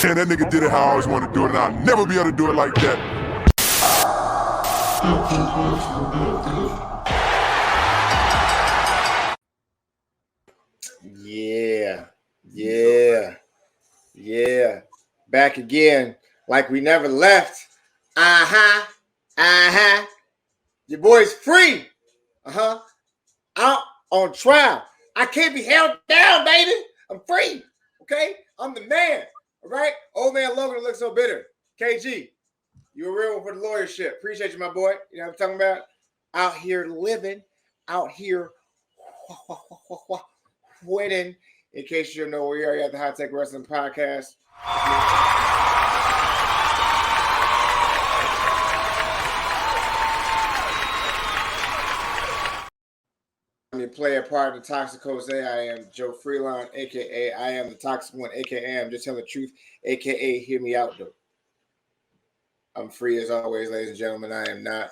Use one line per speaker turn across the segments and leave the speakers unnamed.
And that nigga did it how I always wanted to do it, and I'll never be able to do it like that.
Yeah. Back again, like we never left. Your boy's free. Out on trial. I can't be held down, baby. I'm free. Okay? I'm the man. All right? Old man Logan looks so bitter. KG, you a real one for the lawyership. Appreciate you, my boy. You know what I'm talking about? Out here living, out here winning. In case you don't know, we are at the High Tech Wrestling Podcast. I'm your player part of the Toxic Jose. I am Joe Freelon, a.k.a. I am the Toxic One, a.k.a. I'm just telling the truth, a.k.a. hear me out, though. I'm free as always, ladies and gentlemen. I am not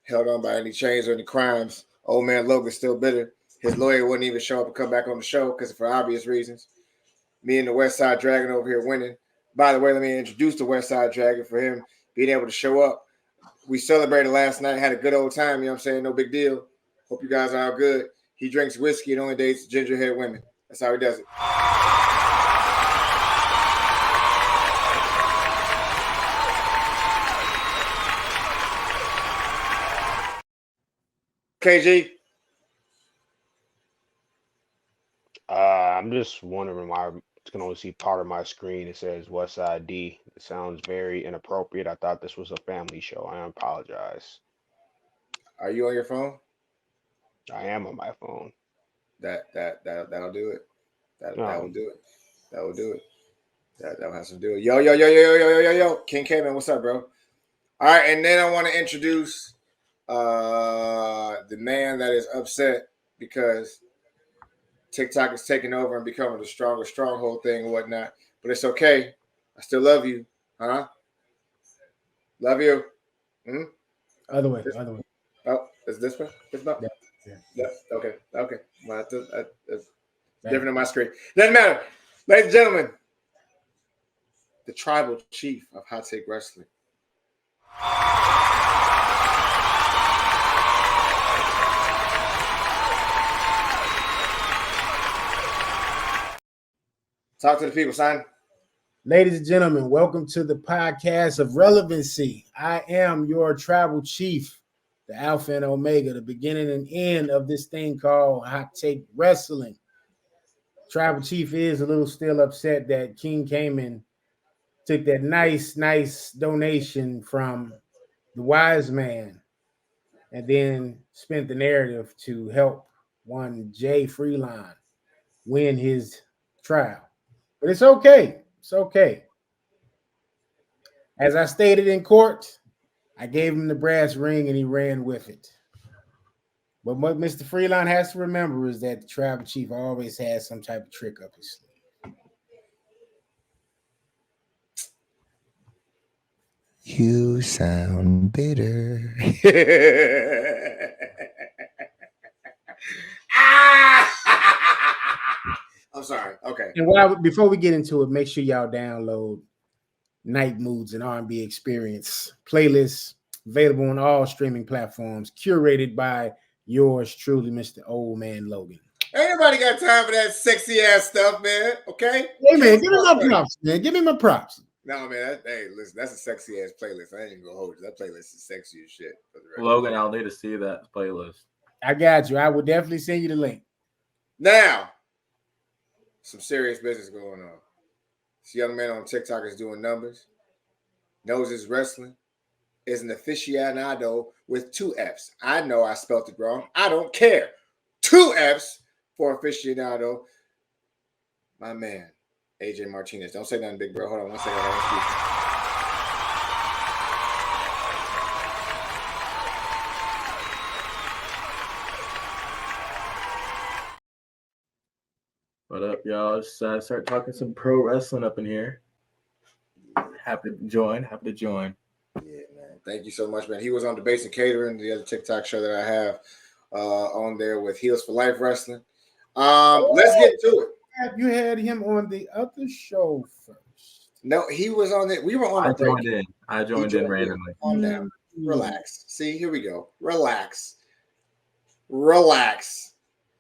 held on by any chains or any crimes. Old man Logan's still bitter. His lawyer wouldn't even show up and come back on the show because for obvious reasons. Me and the West Side Dragon over here winning. By the way, let me introduce the West Side Dragon for him being able to show up. We celebrated last night, had a good old time, you know what I'm saying? No big deal. Hope you guys are all good. He drinks whiskey and only dates gingerhead women. That's how he does it. KG?
I'm just wondering why I can only see part of my screen. It says Westside D. It sounds very inappropriate. I thought this was a family show. I apologize.
Are you on your phone?
I am on my phone.
That'll do it. That will do it. That will do it. That'll have to do it. Yo. King K, man, what's up, bro? All right, and then I want to introduce the man that is upset because TikTok is taking over and becoming the stronger stronghold thing and whatnot. But it's okay. I still love you. Huh? Love you.
Other way.
Oh, is this one? It's not. Yeah. Okay. Well, it's different on my screen. Doesn't matter. Ladies and gentlemen, the tribal chief of Hot Take Wrestling. Talk to the people, son.
Ladies and gentlemen, welcome to the podcast of relevancy. I am your tribal chief, the Alpha and Omega, the beginning and end of this thing called Hot Take Wrestling. Tribal chief is a little still upset that King came and took that nice donation from the wise man and then spent the narrative to help one Jay Freeline win his trial. But it's okay. It's okay. As I stated in court, I gave him the brass ring and he ran with it. But what Mr. Freeline has to remember is that the tribal chief always has some type of trick up his sleeve.
You sound bitter.
I'm sorry. Okay.
And before we get into it, make sure y'all download Night Moods and R&B Experience playlists available on all streaming platforms, curated by yours truly, Mr. Old Man Logan.
Ain't nobody got time for that sexy ass stuff, man. Okay?
Hey, man, give me my props, man. Give me my props.
No, man. Listen, that's a sexy ass playlist. I ain't even gonna hold you. That playlist is sexy as shit.
Logan, I'll need to see that playlist.
I got you. I will definitely send you the link.
Now, some serious business going on. This young man on TikTok is doing numbers, knows his wrestling, is an aficionado with 2 F's. I know I spelled it wrong. I don't care. 2 F's for aficionado. My man, AJ Martinez. Don't say nothing, big bro. Hold on one second.
What up, y'all? Let's start talking some pro wrestling up in here. Happy to join.
Yeah, man. Thank you so much, man. He was on Debates and Catering, the other TikTok show that I have on there with Heels for Life Wrestling. Let's get to it.
You had him on the other show first.
No, he was on it. We were on
I
a break.
joined in. I joined in randomly.
Calm down. Relax. See, here we go. Relax. Relax.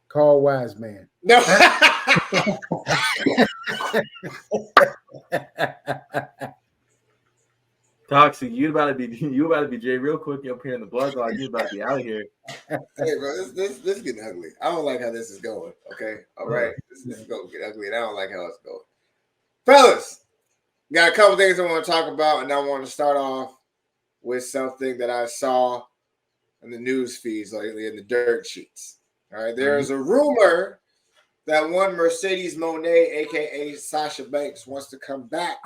Call wise man.
No.
Toxic, you about to be Jay real quick. You're up here in the blood dog. You about to be out of here.
Hey, bro, this is getting ugly. I don't like how this is going. Okay, all right, this is going to get ugly, and I don't like how it's going. Fellas, got a couple things I want to talk about, and I want to start off with something that I saw in the news feeds lately in the dirt sheets. All right, there is a rumor that one Mercedes Moné, aka Sasha Banks, wants to come back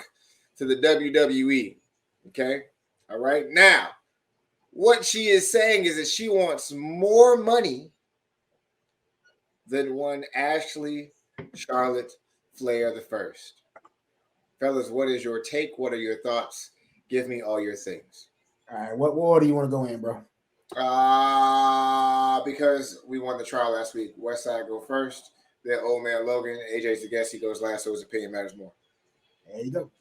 to the WWE. Okay, all right. Now, what she is saying is that she wants more money than one Ashley Charlotte Flair the first. Fellas, what is your take? What are your thoughts? Give me all your things.
All right, what order you want to go in, bro?
Because we won the trial last week. Westside go first. Then old man Logan. AJ's the guest. He goes last, so his opinion matters more.
There you go.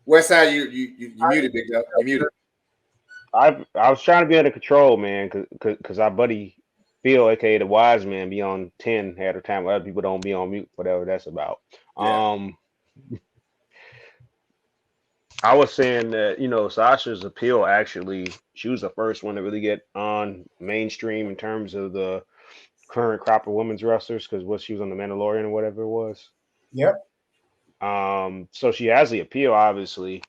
Westside, you muted, big dog. You muted.
I was trying to be under control, man, because our buddy Phil, aka the wise man, be on 10 at a time. Other people don't be on mute, whatever that's about.
Yeah.
I was saying that, Sasha's appeal, actually, she was the first one to really get on mainstream in terms of the current crop of women's wrestlers, because what she was on the Mandalorian or whatever it was.
Yep.
So she has the appeal, obviously.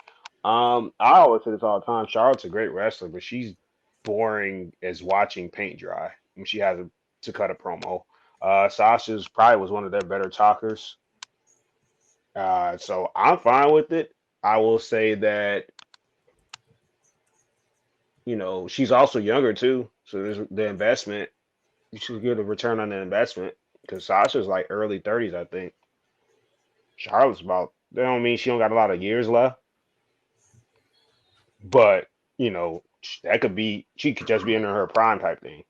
I always say this all the time. Charlotte's a great wrestler, but she's boring as watching paint dry when she has to cut a promo. Sasha's probably was one of their better talkers. So I'm fine with it. I will say that, she's also younger too. So there's the investment. You should get a return on the investment, because Sasha's like early 30s, I think. Charlotte's about, that don't mean she don't got a lot of years left. But, that could be, she could just be in her prime type thing.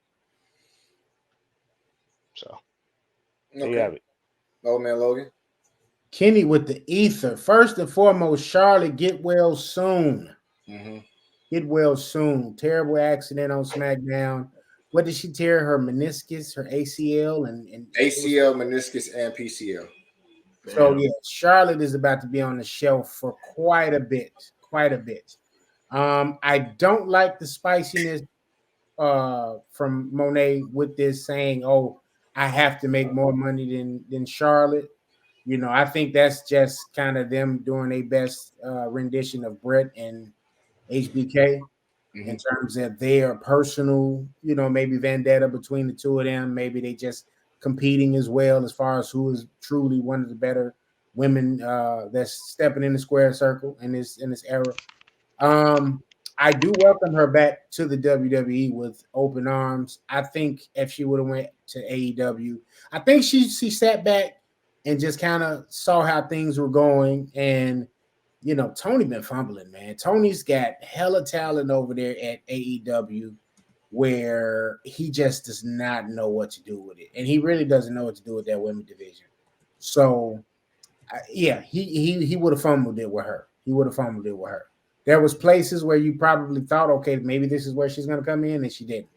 So, there you have it.
Old man Logan.
Kenny with the ether. First and foremost, Charlotte, get well soon.
Mm-hmm.
Get well soon. Terrible accident on SmackDown. What did she tear? Her meniscus, her ACL, and
ACL, meniscus, and PCL.
So yeah, Charlotte is about to be on the shelf for quite a bit. I don't like the spiciness from Monet with this saying, "Oh, I have to make more money than Charlotte." I think that's just kind of them doing their best rendition of Brett and HBK in terms of their personal, maybe vendetta between the two of them. Maybe they just competing as well as far as who is truly one of the better women that's stepping in the square circle in this era. I do welcome her back to the WWE with open arms. I think if she would have went to AEW, I think she sat back and just kind of saw how things were going. And, Tony been fumbling, man. Tony's got hella talent over there at AEW where he just does not know what to do with it. And he really doesn't know what to do with that women's division. So, he would have fumbled it with her. There was places where you probably thought, okay, maybe this is where she's going to come in, and she didn't.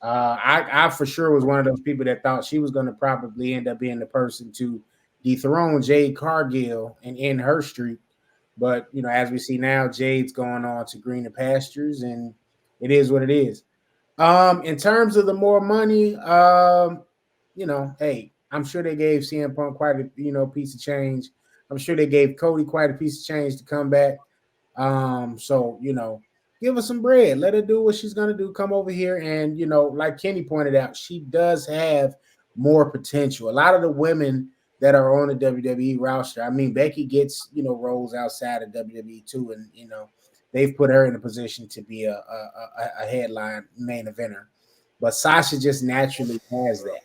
I for sure was one of those people that thought she was going to probably end up being the person to dethrone Jade Cargill and end her streak. But, as we see now, Jade's going on to greener pastures, and it is what it is. In terms of the more money, hey, I'm sure they gave CM Punk quite a, piece of change. I'm sure they gave Cody quite a piece of change to come back. So, give her some bread. Let her do what she's going to do. Come over here. And, like Kenny pointed out, she does have more potential. A lot of the women that are on the WWE roster, I mean, Becky gets, roles outside of WWE too. And, they've put her in a position to be a headline main eventer. But Sasha just naturally has that,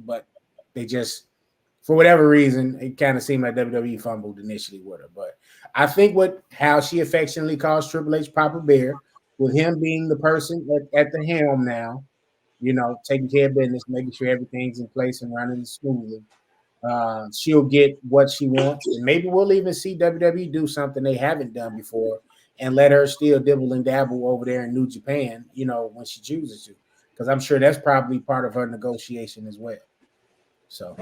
but they just, for whatever reason, it kind of seemed like WWE fumbled initially with her. But I think how she affectionately calls Triple H Papa Bear, with him being the person at the helm now, taking care of business, making sure everything's in place and running smoothly. She'll get what she wants, and maybe we'll even see WWE do something they haven't done before, and let her still dibble and dabble over there in New Japan, when she chooses to, because I'm sure that's probably part of her negotiation as well. So,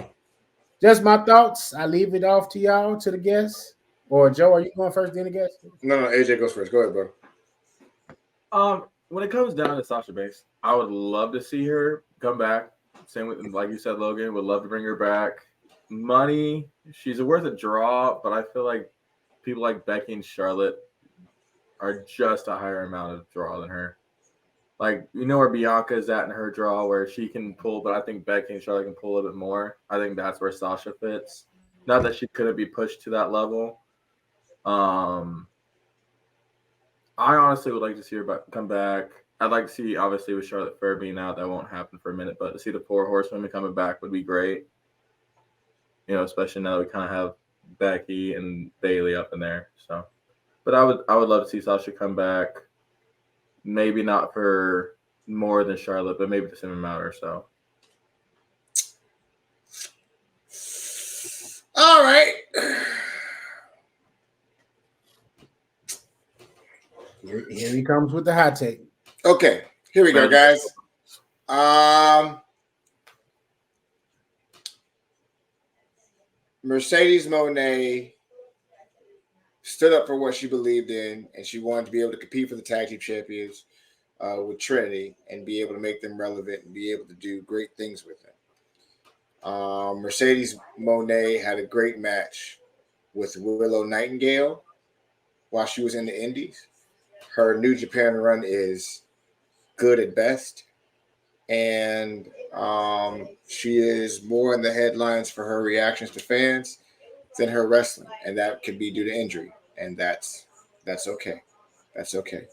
just my thoughts. I leave it off to y'all, to the guests. Or Joe, are you going first, then the guest?
No, AJ goes first. Go ahead, bro.
When it comes down to Sasha Banks, I would love to see her come back. Same with, like you said, Logan, would love to bring her back. Money, she's worth a draw, but I feel like people like Becky and Charlotte are just a higher amount of draw than her. Like, where Bianca is at in her draw, where she can pull, but I think Becky and Charlotte can pull a little bit more. I think that's where Sasha fits. Not that she couldn't be pushed to that level. I honestly would like to see her come back. I'd like to see, obviously, with Charlotte Flair being out, that won't happen for a minute, but to see the 4 horsewomen coming back would be great. Especially now that we kind of have Becky and Bayley up in there. So, but I would love to see Sasha come back. Maybe not for more than Charlotte, but maybe the same amount or so.
All right.
Here he comes with the hot take.
Okay, here we go, guys. Mercedes Moné stood up for what she believed in, and she wanted to be able to compete for the tag team champions with Trinity and be able to make them relevant and be able to do great things with them. Mercedes Moné had a great match with Willow Nightingale while she was in the Indies. Her New Japan run is good at best, and she is more in the headlines for her reactions to fans than her wrestling, and that could be due to injury, and that's okay. That's okay.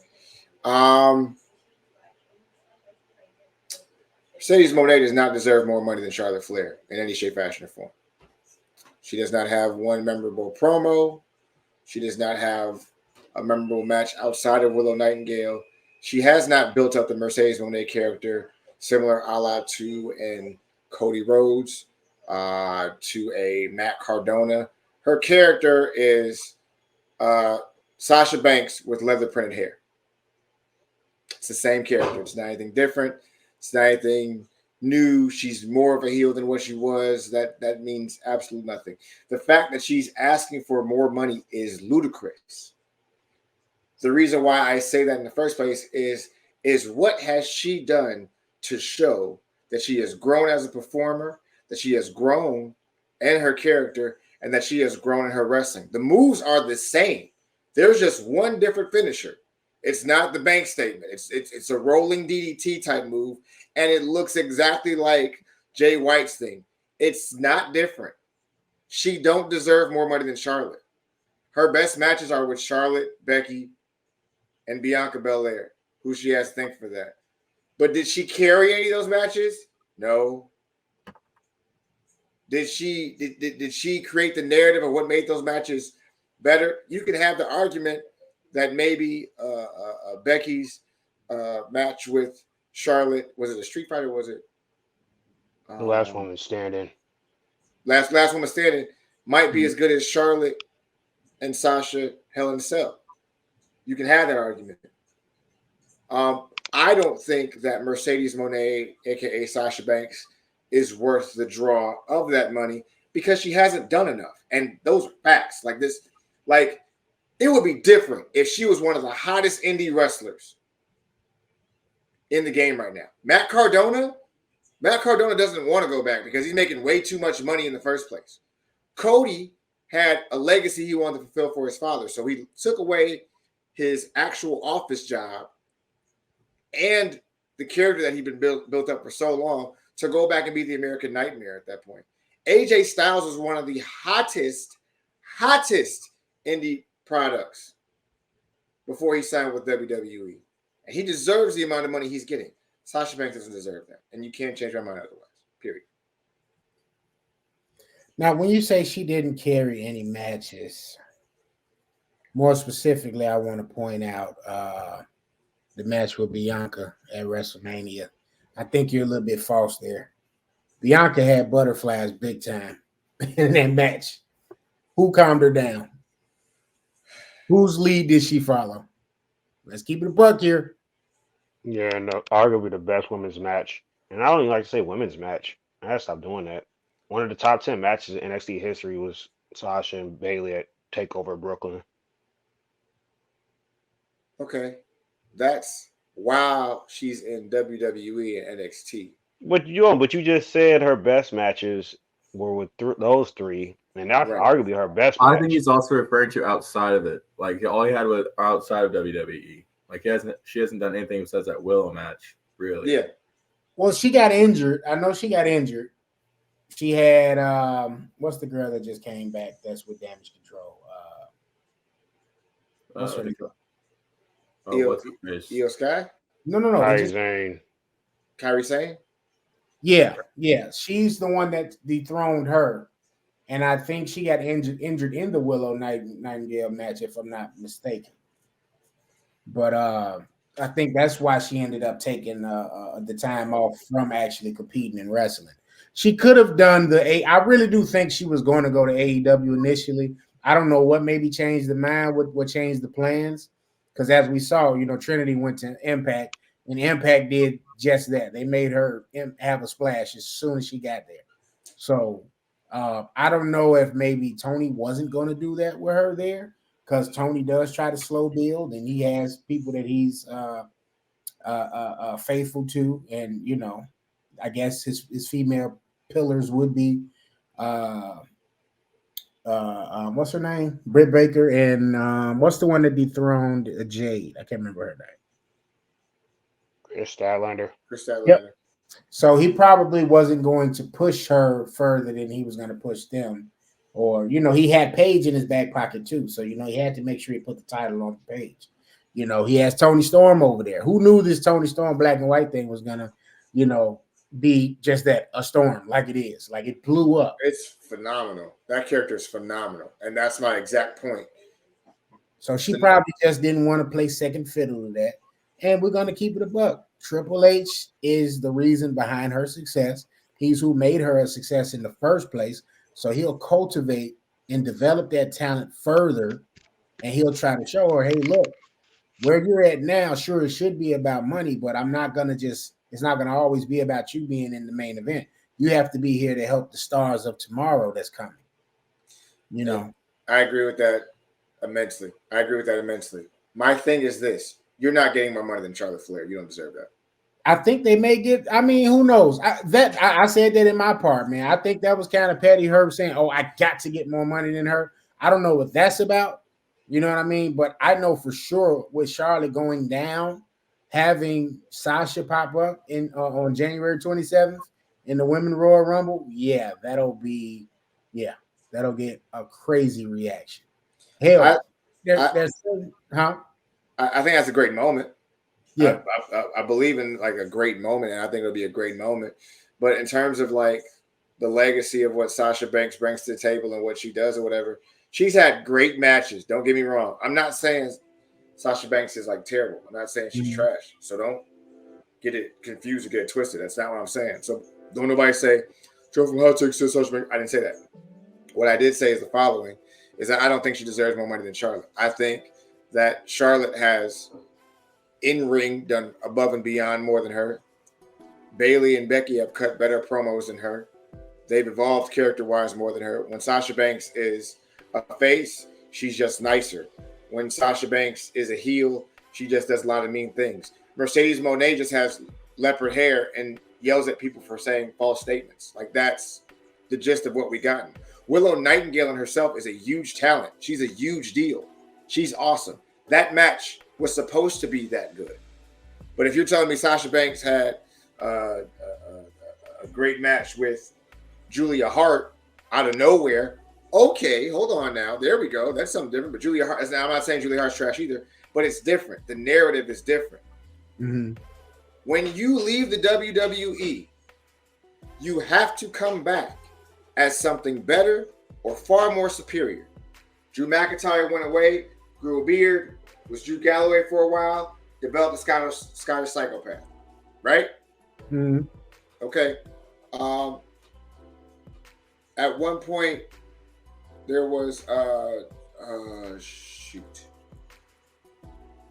Mercedes Moné does not deserve more money than Charlotte Flair in any shape, fashion, or form. She does not have one memorable promo. She does not have a memorable match outside of Willow Nightingale. She has not built up the Mercedes Moné character similar a la to in Cody Rhodes, to a Matt Cardona. Her character is Sasha Banks with leather printed hair. It's the same character. It's not anything different. It's not anything new. She's more of a heel than what she was. That means absolutely nothing. The fact that she's asking for more money is ludicrous. The reason why I say that in the first place is what has she done to show that she has grown as a performer, that she has grown in her character, and that she has grown in her wrestling. The moves are the same. There's just one different finisher. It's not the bank statement. It's a rolling DDT type move, and it looks exactly like Jay White's thing. It's not different. She don't deserve more money than Charlotte. Her best matches are with Charlotte, Becky, and Bianca Belair, who she has to thank for that. But did she carry any of those matches? No. Did she create the narrative of what made those matches better? You could have the argument that maybe Becky's match with Charlotte, was it a Street Fighter? Was it
The Last Woman Standing?
Last Woman Standing might be as good as Charlotte and Sasha Hell in a Cell. You can have that argument. I don't think that Mercedes Moné, aka Sasha Banks, is worth the draw of that money because she hasn't done enough. And those are facts. Like this, like it would be different if she was one of the hottest indie wrestlers in the game right now. Matt Cardona doesn't want to go back because he's making way too much money in the first place. Cody had a legacy he wanted to fulfill for his father. So he took away his actual office job and the character that he'd been built up for so long to go back and be the American Nightmare at that point. AJ Styles was one of the hottest indie products before he signed with WWE. And he deserves the amount of money he's getting. Sasha Banks doesn't deserve that. And you can't change my mind otherwise. Period.
Now, when you say she didn't carry any matches, more specifically, I want to point out the match with Bianca at WrestleMania. I think you're a little bit false there. Bianca had butterflies big time. in that match? Who calmed her down? Whose lead did she follow? Let's keep it a buck here.
Yeah, no, arguably the best women's match. And I don't even like to say women's match. I gotta stop doing that. One of the top 10 matches in NXT history was Sasha and Bailey at Takeover Brooklyn.
Okay, that's while she's in WWE and NXT.
But you just said her best matches were with those three, and that's
Right.
arguably her best
I
match.
think he's also referring to outside of it. Like all he had was outside of WWE. Like she hasn't done anything besides that Willow match, really.
Yeah.
Well, she got injured. I know she got injured. She had what's the girl that just came back that's with Damage Control? What's her name?
What's her face?
Io Sky?
No.
Kairi Sane.
Kairi Sane?
Yeah. She's the one that dethroned her. And I think she got injured in the Willow Nightingale match, if I'm not mistaken. But I think that's why she ended up taking the time off from actually competing in wrestling. She could have done I really do think she was going to go to AEW initially. I don't know what maybe changed the mind, what changed the plans. Because as we saw, Trinity went to Impact, and Impact did just that. They made her have a splash as soon as she got there. So I don't know if maybe Tony wasn't going to do that with her there, because Tony does try to slow build, and he has people that he's faithful to, and I guess his female pillars would be what's her name? Britt Baker, and what's the one that dethroned Jade? I can't remember her name.
Chris Statlander.
Yep. So he probably wasn't going to push her further than he was going to push them. Or, he had Paige in his back pocket too. So, he had to make sure he put the title on the page. He has Tony Storm over there. Who knew this Tony Storm black and white thing was going to, be just that, a storm, like it is. Like it blew up.
It's phenomenal. That character is phenomenal. And that's my exact point.
So she probably just didn't want to play second fiddle to that. And we're going to keep it a buck. Triple H is the reason behind her success. He's who made her a success in the first place. So he'll cultivate and develop that talent further. And he'll try to show her, hey, look, where you're at now, sure, it should be about money, but I'm not going to it's not going to always be about you being in the main event. You have to be here to help the stars of tomorrow that's coming.
I agree with that immensely. My thing is this. You're not getting more money than Charlotte Flair. You don't deserve that.
I think they may get, who knows? I said that in my part, man. I think that was kind of petty, Herb saying, oh, I got to get more money than her. I don't know what that's about. You know what I mean? But I know for sure with Charlotte going down, having Sasha pop up on January 27th in the Women's Royal Rumble, that'll get a crazy reaction. Hell,
I think that's a great moment.
Yeah,
I believe in like a great moment, and I think it'll be a great moment. But in terms of like the legacy of what Sasha Banks brings to the table and what she does or whatever, she's had great matches. Don't get me wrong. I'm not saying Sasha Banks is like terrible. I'm not saying she's trash. So don't get it confused or get it twisted. That's not what I'm saying. So don't nobody say, Joe from Hot Take says Sasha Banks. I didn't say that. What I did say is the following, is that I don't think she deserves more money than Charlotte. I think that Charlotte has in-ring done above and beyond more than her. Bailey and Becky have cut better promos than her. They've evolved character-wise more than her. When Sasha Banks is a face, she's just nicer. When Sasha Banks is a heel, she just does a lot of mean things. Mercedes Moné just has leopard hair and yells at people for saying false statements. Like that's the gist of what we gotten. Willow Nightingale in herself is a huge talent. She's a huge deal. She's awesome. That match was supposed to be that good. But if you're telling me Sasha Banks had a great match with Julia Hart out of nowhere, okay, hold on now. There we go. That's something different. But Julia Hart, now I'm not saying Julia Hart's trash either, but it's different. The narrative is different.
Mm-hmm.
When you leave the WWE, you have to come back as something better or far more superior. Drew McIntyre went away, grew a beard, was Drew Galloway for a while, developed a Scottish psychopath, right?
Mm-hmm.
Okay. at one point there was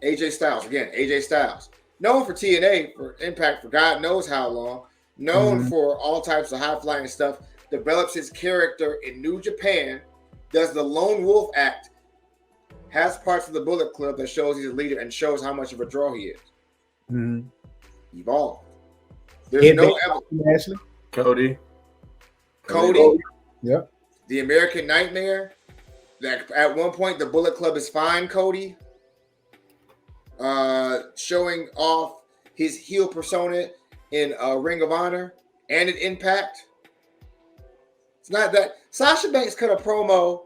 AJ Styles, known for TNA, for Impact for God knows how long, known for all types of high flying stuff, develops his character in New Japan, does the Lone Wolf act, has parts of the Bullet Club that shows he's a leader and shows how much of a draw he is. Evolved. There's no evidence.
Cody.
Yep.
The American Nightmare. That at one point the Bullet Club is fine, Cody. Showing off his heel persona in Ring of Honor and in Impact. It's not that Sasha Banks cut a promo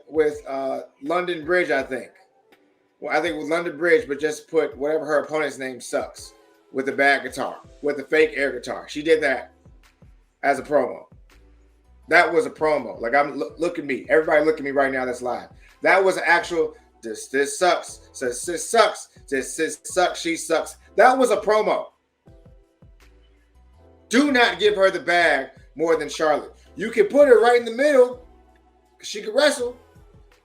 with London Bridge, I think. Well, I think it was London Bridge, but just put whatever her opponent's name sucks with the bad guitar, with the fake air guitar. She did that as a promo. That was a promo. Like, look at me. Everybody look at me right now that's live. That was an actual, this sucks. This sucks. This sucks. She sucks. That was a promo. Do not give her the bag more than Charlotte. You can put her right in the middle because she can wrestle.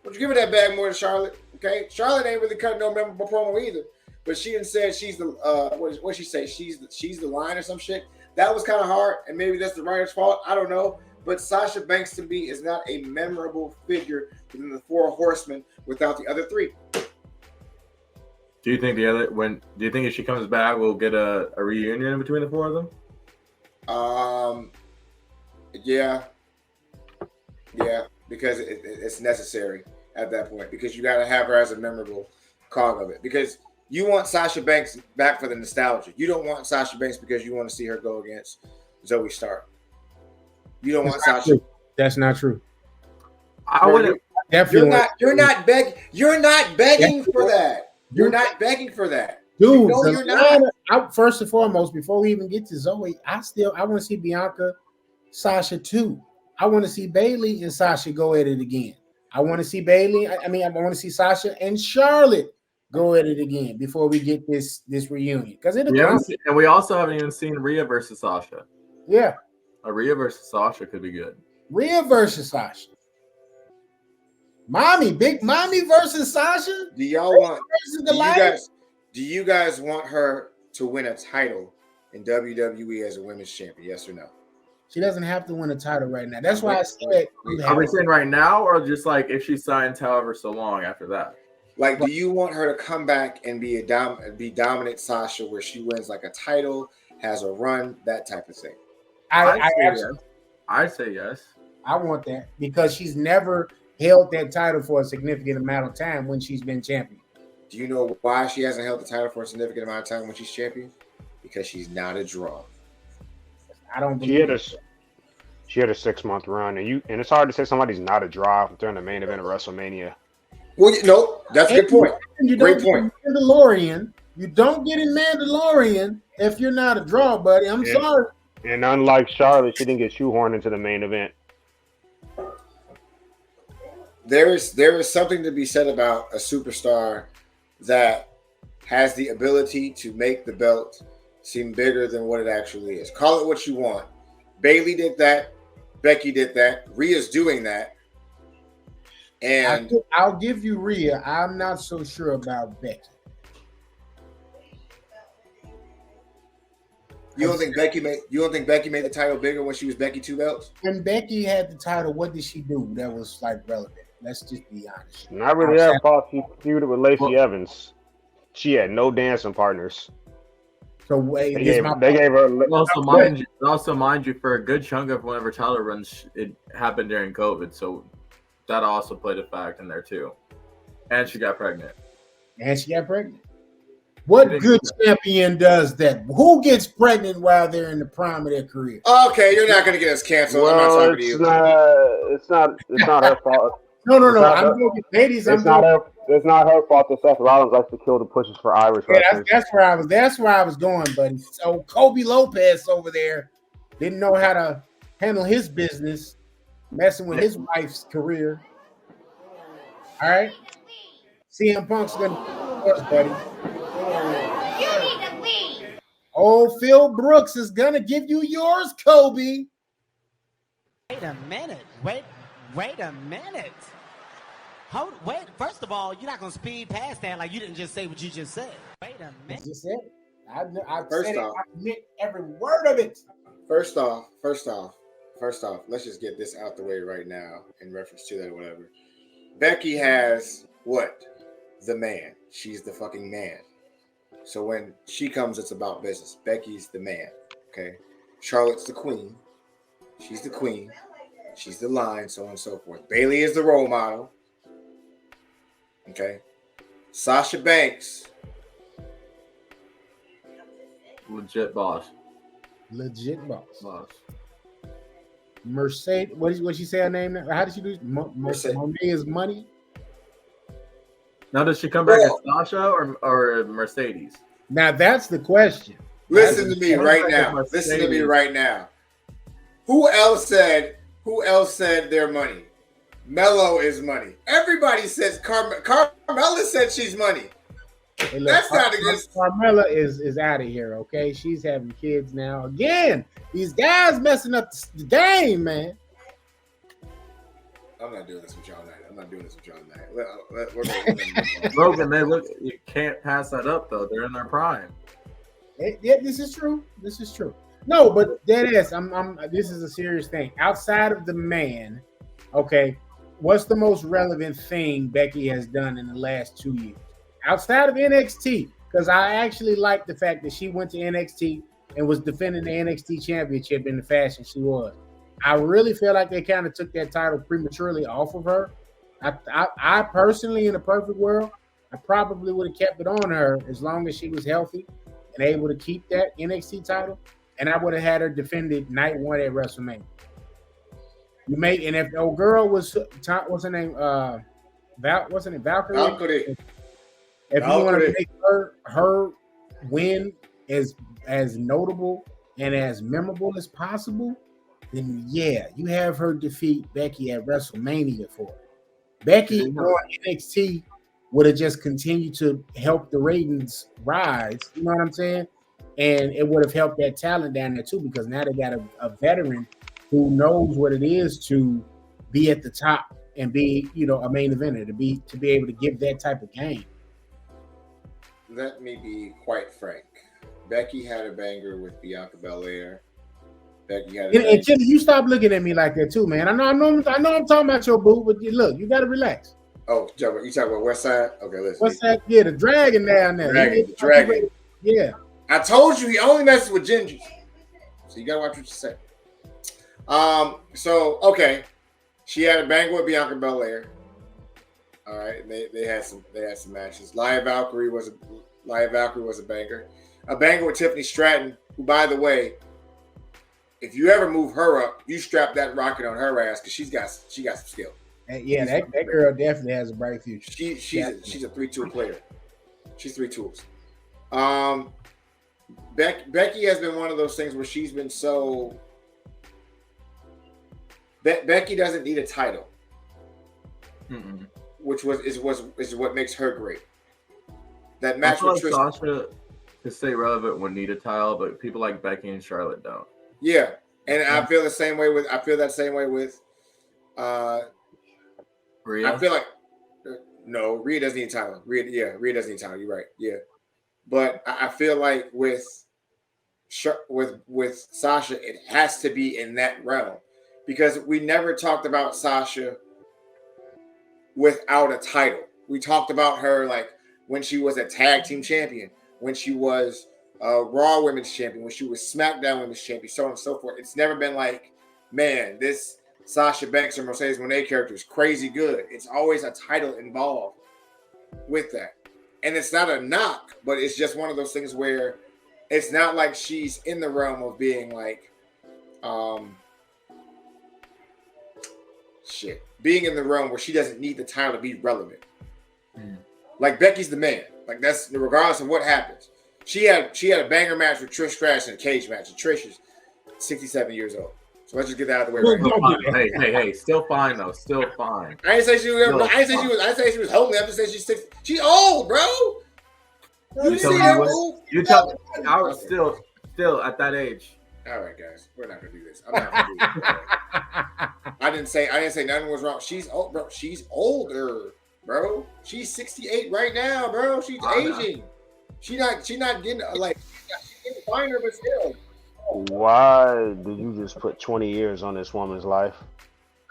But you give her that bag more than Charlotte. Okay? Charlotte ain't really cutting no memorable promo either. But she done said she's the, what she say? She's the line or some shit. That was kind of hard. And maybe that's the writer's fault. I don't know. But Sasha Banks to me is not a memorable figure within the four horsemen without the other three.
Do you think if she comes back, we'll get a reunion between the four of them?
Yeah, because it's necessary at that point because you got to have her as a memorable cog of it. Because you want Sasha Banks back for the nostalgia. You don't want Sasha Banks because you want to see her go against Zoe Stark. You don't want Sasha.
That's not true.
I wouldn't.
You're not begging for that. You're not begging for that.
Dude,
no, you're not.
First and foremost, before we even get to Zoe, I want to see Bianca, Sasha too. I want to see Bayley and Sasha go at it again. I want to see Bayley. I want to see Sasha and Charlotte go at it again before we get this reunion. Because
and we also haven't even seen Rhea versus Sasha.
Yeah.
A Rhea versus Sasha could be good.
Rhea versus Sasha. Big Mommy versus Sasha.
Do you guys want her to win a title in WWE as a women's champion? Yes or no?
She doesn't have to win a title right now. That's why I said.
Are we saying right now, or just like if she signs however so long after that?
Like, do you want her to come back and be dominant Sasha, where she wins like a title, has a run, that type of thing?
I'd say yes.
I want that because she's never held that title for a significant amount of time when she's been champion.
Do you know why she hasn't held the title for a significant amount of time when she's champion? Because she's not a draw.
I don't believe
she had a 6-month run, and it's hard to say somebody's not a draw during the main event of WrestleMania.
Well, no, that's a good point. Great point.
Mandalorian, you don't get in Mandalorian if you're not a draw, buddy. I'm sorry.
And unlike Charlotte, she didn't get shoehorned into the main event.
There is something to be said about a superstar that has the ability to make the belt seem bigger than what it actually is. Call it what you want. Bayley did that. Becky did that. Rhea's doing that. And
I'll give you Rhea. I'm not so sure about Becky.
You don't think Becky made the title bigger when she was Becky 2 belts?
When Becky had the title, what did she do that was like relevant? Let's just be honest.
Not really her fault. She feuded with Lacey Evans. She had no dancing partners.
So wait,
they gave her.
Also, mind you, for a good chunk of one of her title runs, it happened during COVID, so that also played a fact in there too. And she got pregnant. What good champion does that? Who gets pregnant while they're in the prime of their career?
Okay, you're not going to get us canceled.
Well,
I'm not talking to you.
It's not her fault.
No. I'm joking, ladies.
It's not her fault that Seth Rollins likes to kill the pushes for Irish wrestlers.
That's where I was going, buddy. So Kobe Lopez over there didn't know how to handle his business, messing with his wife's career. All right, CM Punk's gonna us, buddy.
You need to leave.
Old Phil Brooks is gonna give you yours, Kobe.
Wait a minute. Wait a minute. Wait. First of all, you're not gonna speed past that like you didn't just say what you just said. Wait a
I
minute.
just said it. I
First
said it.
off-
I meant every word of it.
First off, let's just get this out the way right now in reference to that or whatever. Becky has what? The man. She's the fucking man. So when she comes, it's about business. Becky's the man. Okay. Charlotte's the queen. She's the queen. She's the line, so on and so forth. Bailey is the role model. Okay. Sasha Banks.
Legit boss.
Legit boss.
Boss.
Mercedes. What she say her name? How did she do?
Mercedes.
Monet's money.
Now, does she come back as Sasha or Mercedes?
Now that's the question.
Listen to me right now. Listen to me right now. Who else said their money? Mello is money. Everybody says Carmella said she's money.
Hey, look,
That's not against.
Carmella is out of here. Okay, she's having kids now. Again, these guys messing up the game, man.
I'm not doing this with y'all tonight.
Logan, you can't pass that up though. They're in their prime.
Yeah, this is true. This is true. No, but that is. This is a serious thing. Outside of the man, okay, what's the most relevant thing Becky has done in the last 2 years? Outside of NXT, because I actually like the fact that she went to NXT and was defending the NXT championship in the fashion she was. I really feel like they kind of took that title prematurely off of her. I personally, in a perfect world, I probably would have kept it on her as long as she was healthy and able to keep that NXT title, and I would have had her defended night one at WrestleMania. And if the old girl was, what's her name? What's her name? Valkyrie.
Valkyrie.
If you want to make her win as notable and as memorable as possible, then yeah, you have her defeat Becky at WrestleMania for it. Becky on NXT would have just continued to help the ratings rise. You know what I'm saying? And it would have helped that talent down there too, because now they got a veteran who knows what it is to be at the top and be, a main eventer, to be able to give that type of game.
Let me be quite frank. Becky had a banger with Bianca Belair. Becky had a banger.
And Kenny, you stop looking at me like that too, man. I know I'm talking about your boo, but look, you gotta relax.
Oh, you talking about West Side? Okay, listen.
What's that? Yeah, the dragon down there.
The dragon.
Yeah.
I told you he only messes with gingers. So you gotta watch what you say. So okay. She had a banger with Bianca Belair. All right, they had some matches. Lia Valkyrie was a banger. A banger with Tiffany Stratton, who, by the way, if you ever move her up, you strap that rocket on her ass because she got some skill.
Yeah, that girl definitely has a bright future.
She's a 3-tool player. She's 3 tools. Becky has been one of those things where she's been so. Becky doesn't need a title.
Mm-mm.
Which is what makes her great. That match
I
with
feel
Trish.
like Sasha to stay relevant would need a title, but people like Becky and Charlotte don't.
Yeah, and I feel the same way with.
Rhea?
I feel like no, Rhea doesn't need a title. Rhea doesn't need a title. You're right. Yeah, but I feel like with Sasha, it has to be in that realm because we never talked about Sasha without a title. We talked about her like when she was a tag team champion, when she was a Raw Women's Champion, when she was SmackDown Women's Champion, so on and so forth. It's never been like, man, this Sasha Banks or Mercedes Moné character is crazy good. It's always a title involved with that. And it's not a knock, but it's just one of those things where it's not like she's in the realm of being like, being in the realm where she doesn't need the title to be relevant. Like Becky's the man. Like that's regardless of what happens. She had a banger match with Trish Stratus in a cage match. And Trish is 67 years old. So let's just get that out of the way right now.
Hey, still fine though. Still fine.
I didn't say she was. I didn't say she was homely. I just said she's 60. She's old, bro.
You tell me. I was still at that age.
All right, guys, we're not gonna do this. I'm not gonna do this. I didn't say nothing was wrong. She's old, bro. She's older, bro. She's 68 right now, bro. She's aging. She not getting like she's getting finer, but still.
Why did you just put 20 years on this woman's life?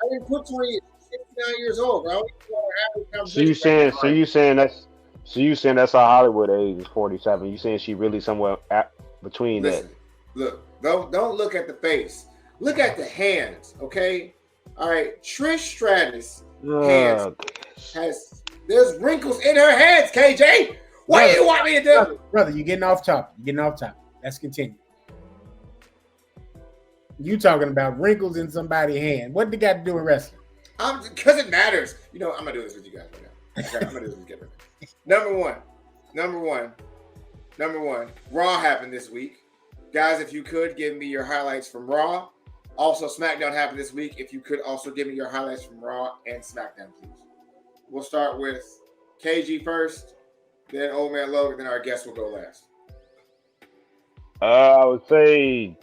I didn't put 20 years. She's 69 years old, bro.
So you saying that's how Hollywood age is 47? You saying she really somewhere between
Listen, look, don't look at the face. Look at the hands, okay? All right, Trish Stratus hands there's wrinkles in her hands, KJ. What do you want me to do?
Brother, you're getting off topic. Let's continue. You talking about wrinkles in somebody's hand. What they got to do with wrestling?
Because it matters. You know, I'm going to do this with you guys right now. Okay, I'm going to do this with you guys right now. Number one. Raw happened this week. Guys, if you could, give me your highlights from Raw. Also, SmackDown happened this week. If you could also give me your highlights from Raw and SmackDown, please. We'll start with KG first, then Old Man Logan, then our guest will go last.
I would say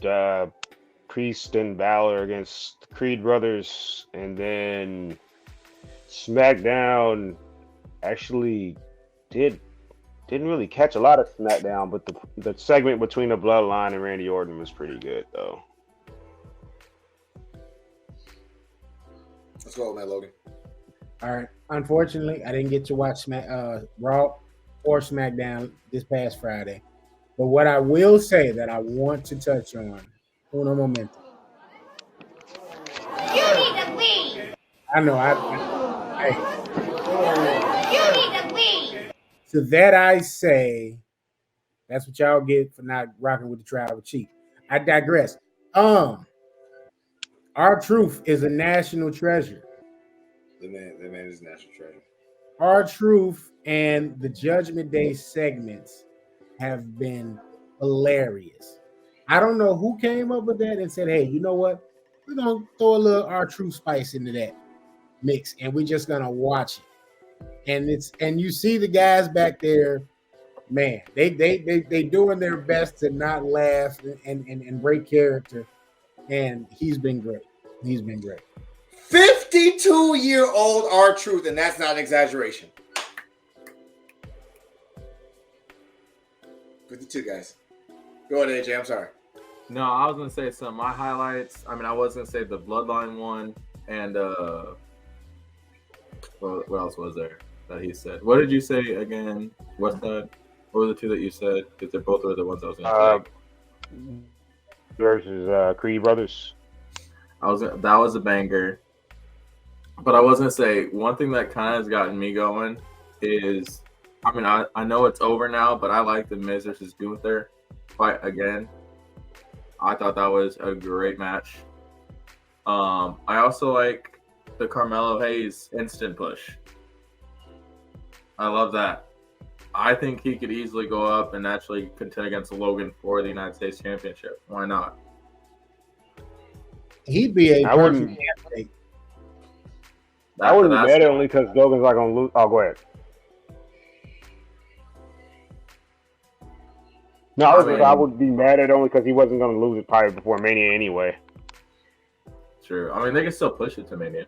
Priest and Balor against the Creed brothers, and then SmackDown actually didn't really catch a lot of SmackDown, but the segment between the Bloodline and Randy Orton was pretty good though.
Let's go, Old Man Logan.
All right. Unfortunately, I didn't get to watch Raw or SmackDown this past Friday. But what I will say that I want to touch on, uno momento.
You need to leave.
I know.
You need to leave.
To that I say, that's what y'all get for not rocking with the Tribal Chief. I digress. R-Truth is a national treasure.
The man is a national treasure.
R-Truth and the Judgment Day segments have been hilarious. I don't know who came up with that and said, hey, you know what? We're going to throw a little R-Truth spice into that mix, and we're just going to watch it. And you see the guys back there, man, they doing their best to not laugh and break character, and he's been great.
52-year-old R-Truth, and that's not an exaggeration. 52, guys. Go ahead, AJ. I'm sorry.
No, I was gonna say some of my highlights. I mean, I was gonna say the Bloodline one, and what else was there that he said? What did you say again? What's that? What were the two that you said? Because they're both the ones I was gonna say.
Versus Creed brothers.
That was a banger. But I was gonna say one thing that kind of has gotten me going is, I mean, I know it's over now, but I like the Miz versus Gunther fight again. I thought that was a great match. I also like the Carmelo Hayes instant push. I love that. I think he could easily go up and actually contend against Logan for the United States Championship. Why not?
He'd be a perfect candidate.
I wouldn't be mad only because Logan's not going to lose. Oh, go ahead. No, I would be mad at only because he wasn't going to lose it probably before Mania anyway.
True. I mean, they can still push it to Mania.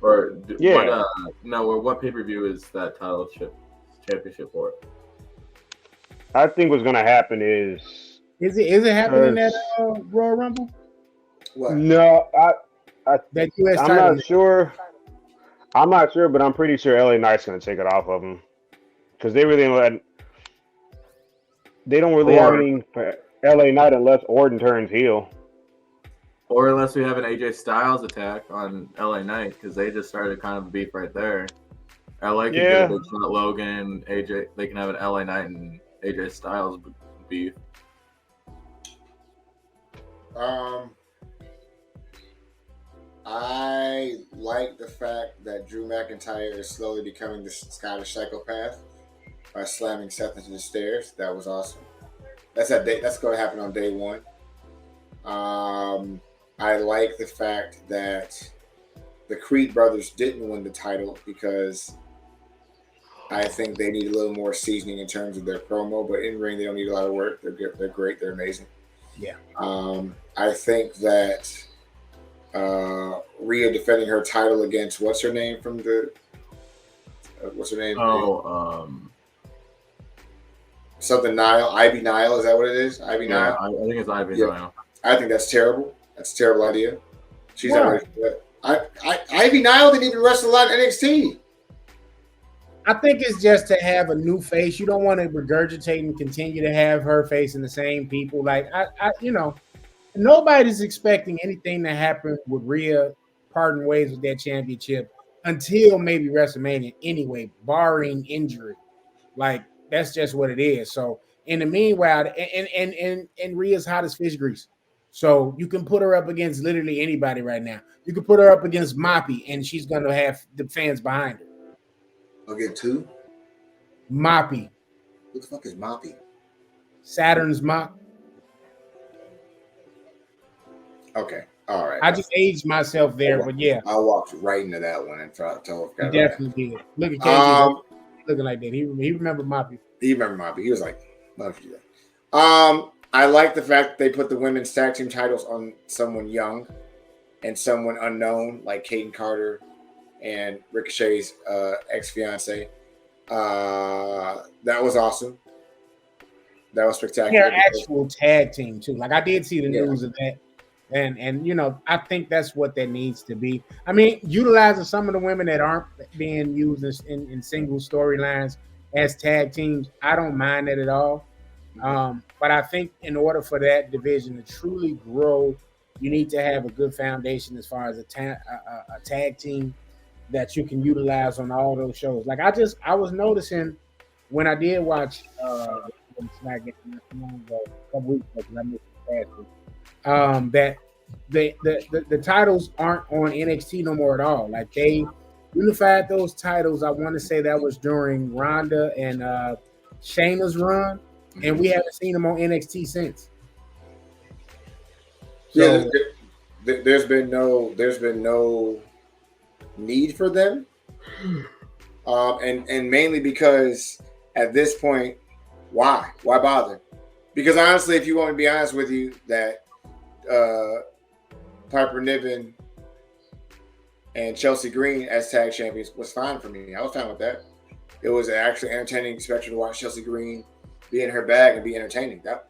Or
yeah.
What pay-per-view is that title championship for?
I think what's going to happen is
it happening at Royal Rumble?
What?
No,
that US
I'm
title.
not sure. I'm not sure, but I'm pretty sure LA Knight's going to take it off of him because they don't really have any LA Knight unless Orton turns heel.
Or unless we have an AJ Styles attack on LA Knight, because they just started kind of a beef right there. LA can get a big shot Logan, AJ. They can have an LA Knight and AJ Styles beef.
I like the fact that Drew McIntyre is slowly becoming the Scottish psychopath by slamming Seth into the stairs. That was awesome. That's going to happen on day one. I like the fact that the Creed brothers didn't win the title because I think they need a little more seasoning in terms of their promo. But in ring, they don't need a lot of work. They're great. They're amazing.
Yeah.
I think that Rhea defending her title against what's her name from the what's her name? Something Nile, Ivy Nile. Is that what it is? Ivy Nile.
I think it's Ivy
Yeah.
Nile.
I think that's terrible. That's a terrible idea. She's
Why?
not ready for that. Ivy Nile didn't even wrestle a lot in NXT.
I think it's just to have a new face. You don't want to regurgitate and continue to have her facing the same people. Like nobody's expecting anything to happen with Rhea parting ways with that championship until maybe WrestleMania anyway, barring injury. Like that's just what it is. So in the meanwhile, and Rhea's hot as fish grease. So you can put her up against literally anybody right now. You can put her up against Moppy, and she's gonna have the fans behind her.
Again, two.
Moppy,
Who the fuck is Moppy?
Saturn's mop.
Okay, all right.
I just aged myself there, but yeah,
I walked right into that one and tried to tell.
he definitely did. Look at KG looking like that. He remembered Moppy.
He remember Moppy. He was like, "Why don't you do that?" I like the fact that they put the women's tag team titles on someone young and someone unknown, like Kaden Carter and Ricochet's ex-fiance. That was awesome. That was spectacular.
Their actual tag team too. Like I did see the news of that, and you know I think that's what that needs to be. I mean, utilizing some of the women that aren't being used in single storylines as tag teams, I don't mind that at all. But I think in order for that division to truly grow, you need to have a good foundation as far as a tag team that you can utilize on all those shows. Like I was noticing when I did watch SmackDown a couple weeks ago, I missed it last week, that the titles aren't on NXT no more at all. Like they unified those titles. I want to say that was during Ronda and Shayna's run, and we haven't seen them on NXT since.
So, there's been no need for them, and mainly because at this point, why bother? Because honestly, if you want to be honest with you, that Piper Niven and Chelsea Green as tag champions was fine for me. I was fine with that. It was an actually entertaining spectacle to watch Chelsea Green be in her bag and be entertaining. That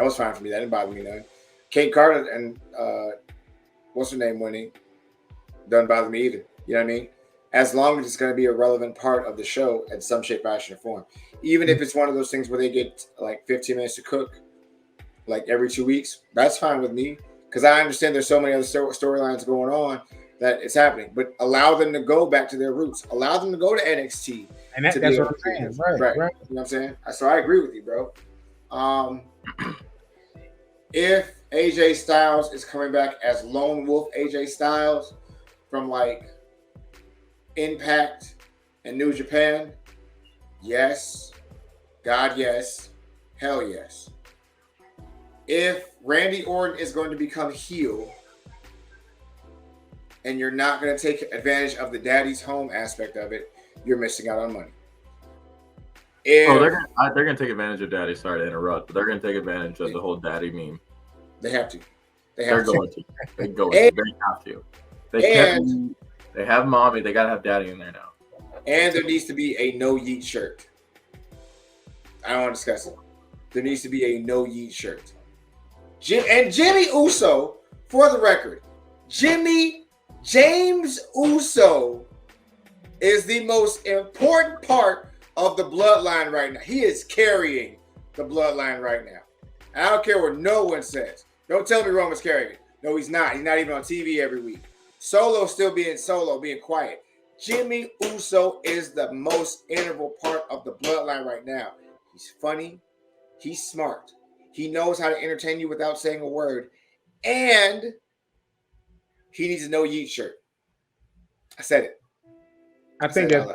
was fine for me. That didn't bother me none. Kate Carter and what's her name winning doesn't bother me either. You know what I mean? As long as it's going to be a relevant part of the show in some shape, fashion, or form. Even if it's one of those things where they get like 15 minutes to cook, like every 2 weeks, that's fine with me. Because I understand there's so many other storylines going on that it's happening. But allow them to go back to their roots. Allow them to go to NXT.
And that's what I'm saying. Right.
You know what I'm saying? So I agree with you, bro. If AJ Styles is coming back as Lone Wolf AJ Styles from like Impact and New Japan, yes. God, yes. Hell yes. If Randy Orton is going to become heel and you're not going to take advantage of the daddy's home aspect of it, you're missing out on money.
They're going to take advantage of daddy. Sorry to interrupt, but they're going to take advantage of the whole daddy meme.
They have to.
They're going to. They have to. They have mommy. They got to have daddy in there now.
And there needs to be a no yeet shirt. I don't want to discuss it. There needs to be a no yeet shirt. And Jimmy Uso, for the record, James Uso is the most important part of the bloodline right now. He is carrying the bloodline right now. And I don't care what no one says. Don't tell me Roman's carrying it. No, he's not. He's not even on TV every week. Solo still being solo, being quiet. Jimmy Uso is the most integral part of the bloodline right now. He's funny. He's smart. He knows how to entertain you without saying a word. And he needs a no yeet shirt. I said it.
I think that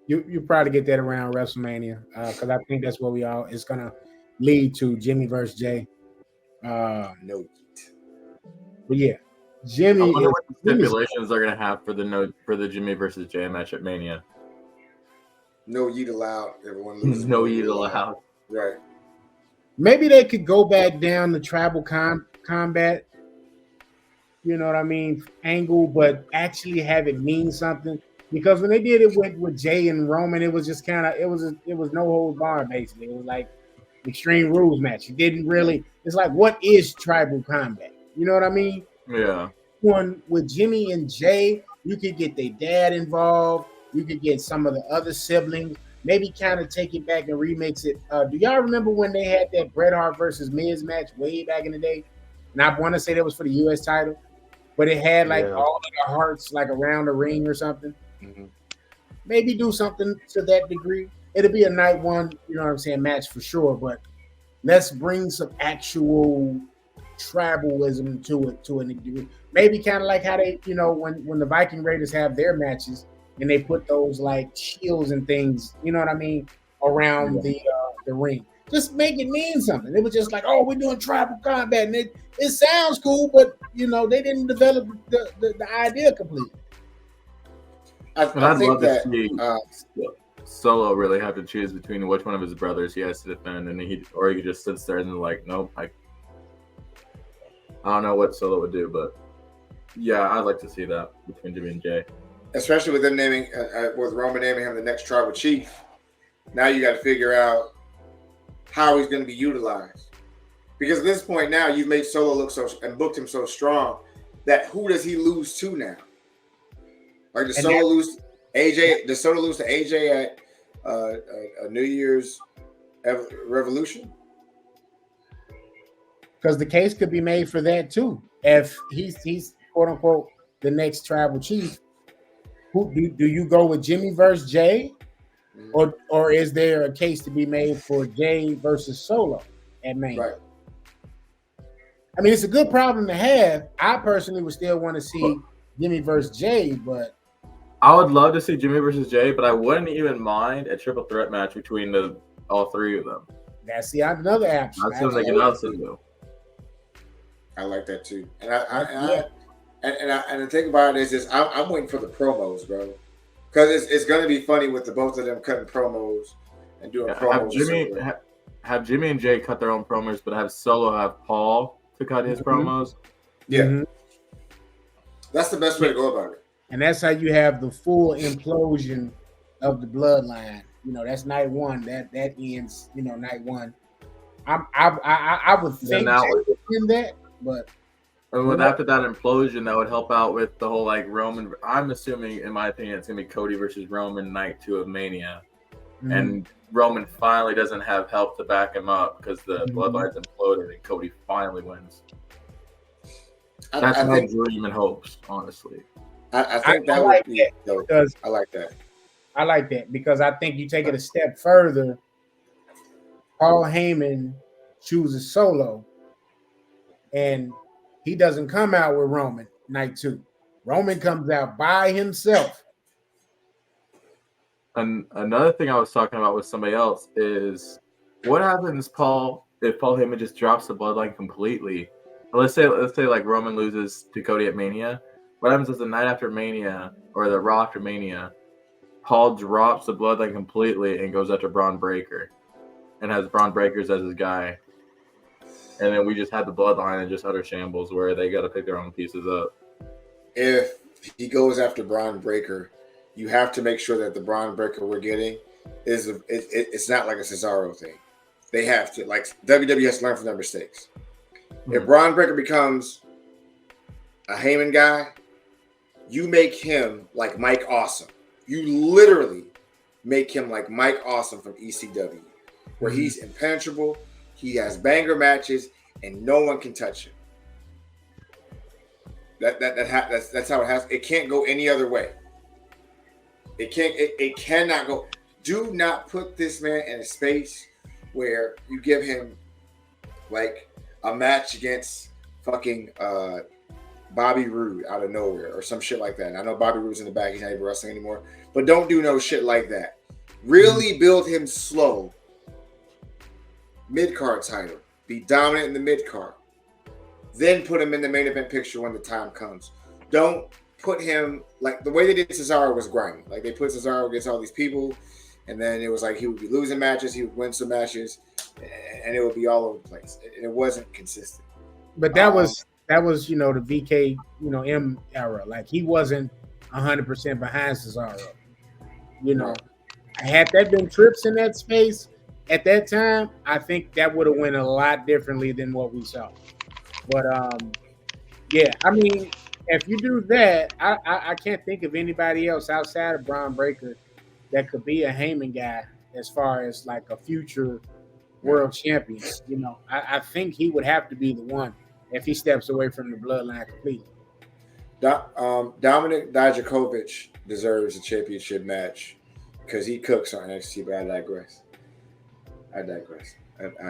you probably get that around WrestleMania because I think that's what it's going to lead to Jimmy versus Jay.
No yeet.
But yeah, Jimmy.
I wonder what the stipulations they're going to have for the Jimmy versus Jay match at Mania.
No yeet allowed. Everyone loses.
No yeet allowed.
Right.
Maybe they could go back down the tribal combat, you know what I mean, angle, but actually have it mean something. Because when they did it with Jay and Roman, it was just kind of it was no holds barred basically. It was like Extreme Rules match. It didn't really. It's like, what is tribal combat? You know what I mean?
Yeah.
One with Jimmy and Jay, you could get their dad involved. You could get some of the other siblings. Maybe kind of take it back and remix it. Do y'all remember when they had that Bret Hart versus Miz match way back in the day? And I want to say that was for the U.S. title, but it had like all of the hearts like around the ring or something.
Mm-hmm.
Maybe do something to that degree. It'll be a night one, you know what I'm saying, match for sure. But let's bring some actual tribalism to a degree. Maybe kind of like how they, you know, when the Viking Raiders have their matches and they put those like shields and things, you know what I mean, around the ring. Just make it mean something. It was just like, oh, we're doing tribal combat, and it sounds cool, but you know they didn't develop the idea completely.
I'd love to see Solo really have to choose between which one of his brothers he has to defend, and he could just sit there and like, nope, I don't know what Solo would do, but yeah, I'd like to see that between Jimmy and Jay.
Especially with them naming, with Roman naming him the next tribal chief. Now you got to figure out how he's going to be utilized, because at this point now you've made Solo look so and booked him so strong that who does he lose to now? Like does Solo lose AJ? Does Solo lose to AJ at a New Year's Revolution?
Because the case could be made for that too. If he's quote unquote the next tribal chief, who do you go with Jimmy versus Jay, or is there a case to be made for Jay versus Solo at Mania?
Right.
I mean, it's a good problem to have. I personally would still want to see Jimmy versus Jay, but
I would love to see Jimmy versus Jay, but I wouldn't even mind a triple threat match between all three of them.
That's another option.
That's something they can also do.
I like that too, and the thing about it is I'm waiting for the promos, bro, because it's going to be funny with the both of them cutting promos and doing promos.
Have Jimmy and Jay cut their own promos, but have Solo have Paul to cut his promos.
Yeah, that's the best way to go about it.
And that's how you have the full implosion of the bloodline. You know, that's night one. That ends. You know, night one. I would think in that, but
after that implosion, that would help out with the whole like Roman. I'm assuming, in my opinion, it's gonna be Cody versus Roman night 2 of Mania, and Roman finally doesn't have help to back him up because the bloodline's imploded, and Cody finally wins. That's my dream and hopes, honestly.
I think that would be dope. I like that.
I like that because I think you take it a step further. Paul Heyman chooses Solo, and he doesn't come out with Roman night 2. Roman comes out by himself.
And another thing I was talking about with somebody else is what happens, if Paul Heyman just drops the bloodline completely. Let's say like Roman loses to Cody at Mania. What happens is the night after Mania or the Raw after Mania, Paul drops the bloodline completely and goes after Braun Breaker and has Braun Breakers as his guy. And then we just had the bloodline and just utter shambles where they got to pick their own pieces up.
If he goes after Braun Breaker, you have to make sure that the Braun Breaker we're getting it's not like a Cesaro thing. They have to, like, WWE has to learn from their mistakes. If Braun Breaker becomes a Heyman guy, you make him like Mike Awesome. You literally make him like Mike Awesome from ECW, where he's impenetrable, he has banger matches, and no one can touch him. That's how it has. It can't go any other way. It cannot go. Do not put this man in a space where you give him like a match against fucking Bobby Roode out of nowhere or some shit like that. And I know Bobby Roode's in the back; he's not even wrestling anymore. But don't do no shit like that. Really build him slow. Mid-card title. Be dominant in the mid-card. Then put him in the main event picture when the time comes. Don't put him like the way they did Cesaro was grimy. Like they put Cesaro against all these people, and then it was like he would be losing matches, he would win some matches, and it would be all over the place. It wasn't consistent.
But that was the VK M era. Like he wasn't 100% behind Cesaro. Had that been trips in that space at that time, I think that would have went a lot differently than what we saw. But yeah, I mean, if you do that, I can't think of anybody else outside of Braun Breaker that could be a Heyman guy as far as like a future world champion. I think he would have to be the one if he steps away from the bloodline completely.
Dominic Dijakovic deserves a championship match because he cooks on NXT, but I digress.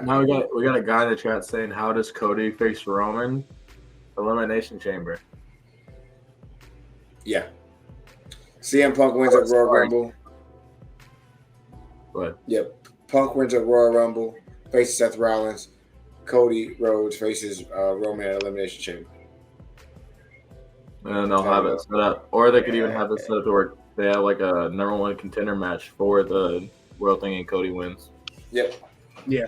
Now we got a guy in the chat saying, how does Cody face Roman? Elimination Chamber.
Yeah. CM Punk wins at Royal Rumble.
What?
Yep. Punk wins at Royal Rumble, faces Seth Rollins. Cody Rhodes faces Roman at Elimination Chamber.
And they'll have it set up. Or they could even have it set up to where they have like a number one contender match for the world thing and Cody wins.
Yep.
Yeah.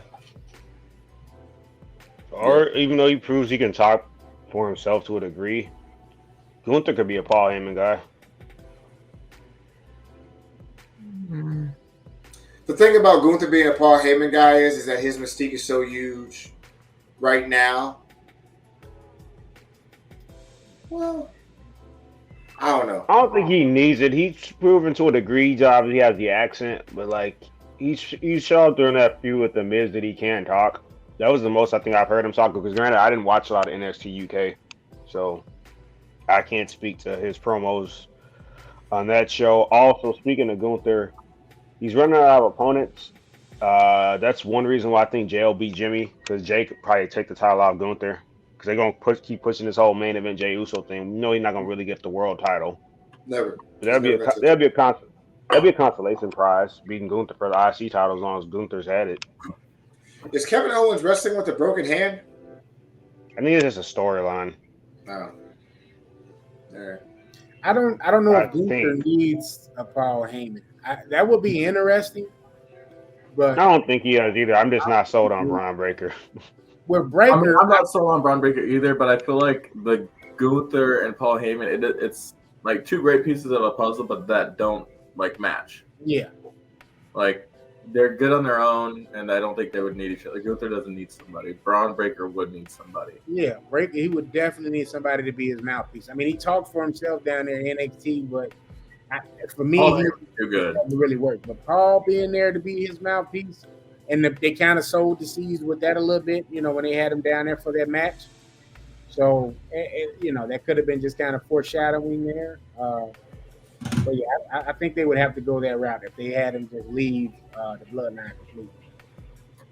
Or even though he proves he can talk for himself to a degree, Gunther could be a Paul Heyman guy.
The thing about Gunther being a Paul Heyman guy is that his mystique is so huge right now. Well, I don't know.
I don't think he needs it. He's proven to a degree. He obviously has the accent, but like he showed during that feud with the Miz that he can talk. That was the most I think I've heard him talk. Because granted, I didn't watch a lot of NXT UK, so I can't speak to his promos on that show. Also, speaking of Gunther, he's running out of opponents. That's one reason why I think Jay will beat Jimmy, because Jay could probably take the title off Gunther. Because they're going to keep pushing this whole main event Jey Uso thing. We know he's not going to really get the world title.
Never.
But that'd be a consolation prize, beating Gunther for the IC title as long as Gunther's had it.
Is Kevin Owens wrestling with a broken hand?
I think it's just a storyline.
No. All right.
I don't know if Gunther needs a Paul Heyman. That would be interesting. But
I don't think he does either. I'm just not sold on Braun Breaker.
With Breaker,
I'm not sold on Braun Breaker either, but I feel like the Gunther and Paul Heyman, it's like two great pieces of a puzzle, but that don't like match.
Yeah.
Like they're good on their own, and I don't think they would need each other. Gunther doesn't need somebody. Braun Breaker would need somebody.
Yeah, Breaker, he would definitely need somebody to be his mouthpiece. I mean, he talked for himself down there in NXT, but for me, he
too good.
It really worked. But Paul being there to be his mouthpiece, and they kind of sowed the seeds with that a little bit, when they had him down there for that match. So, that could have been just kind of foreshadowing there. But yeah, I think they would have to go that route if they had him just leave the bloodline completely.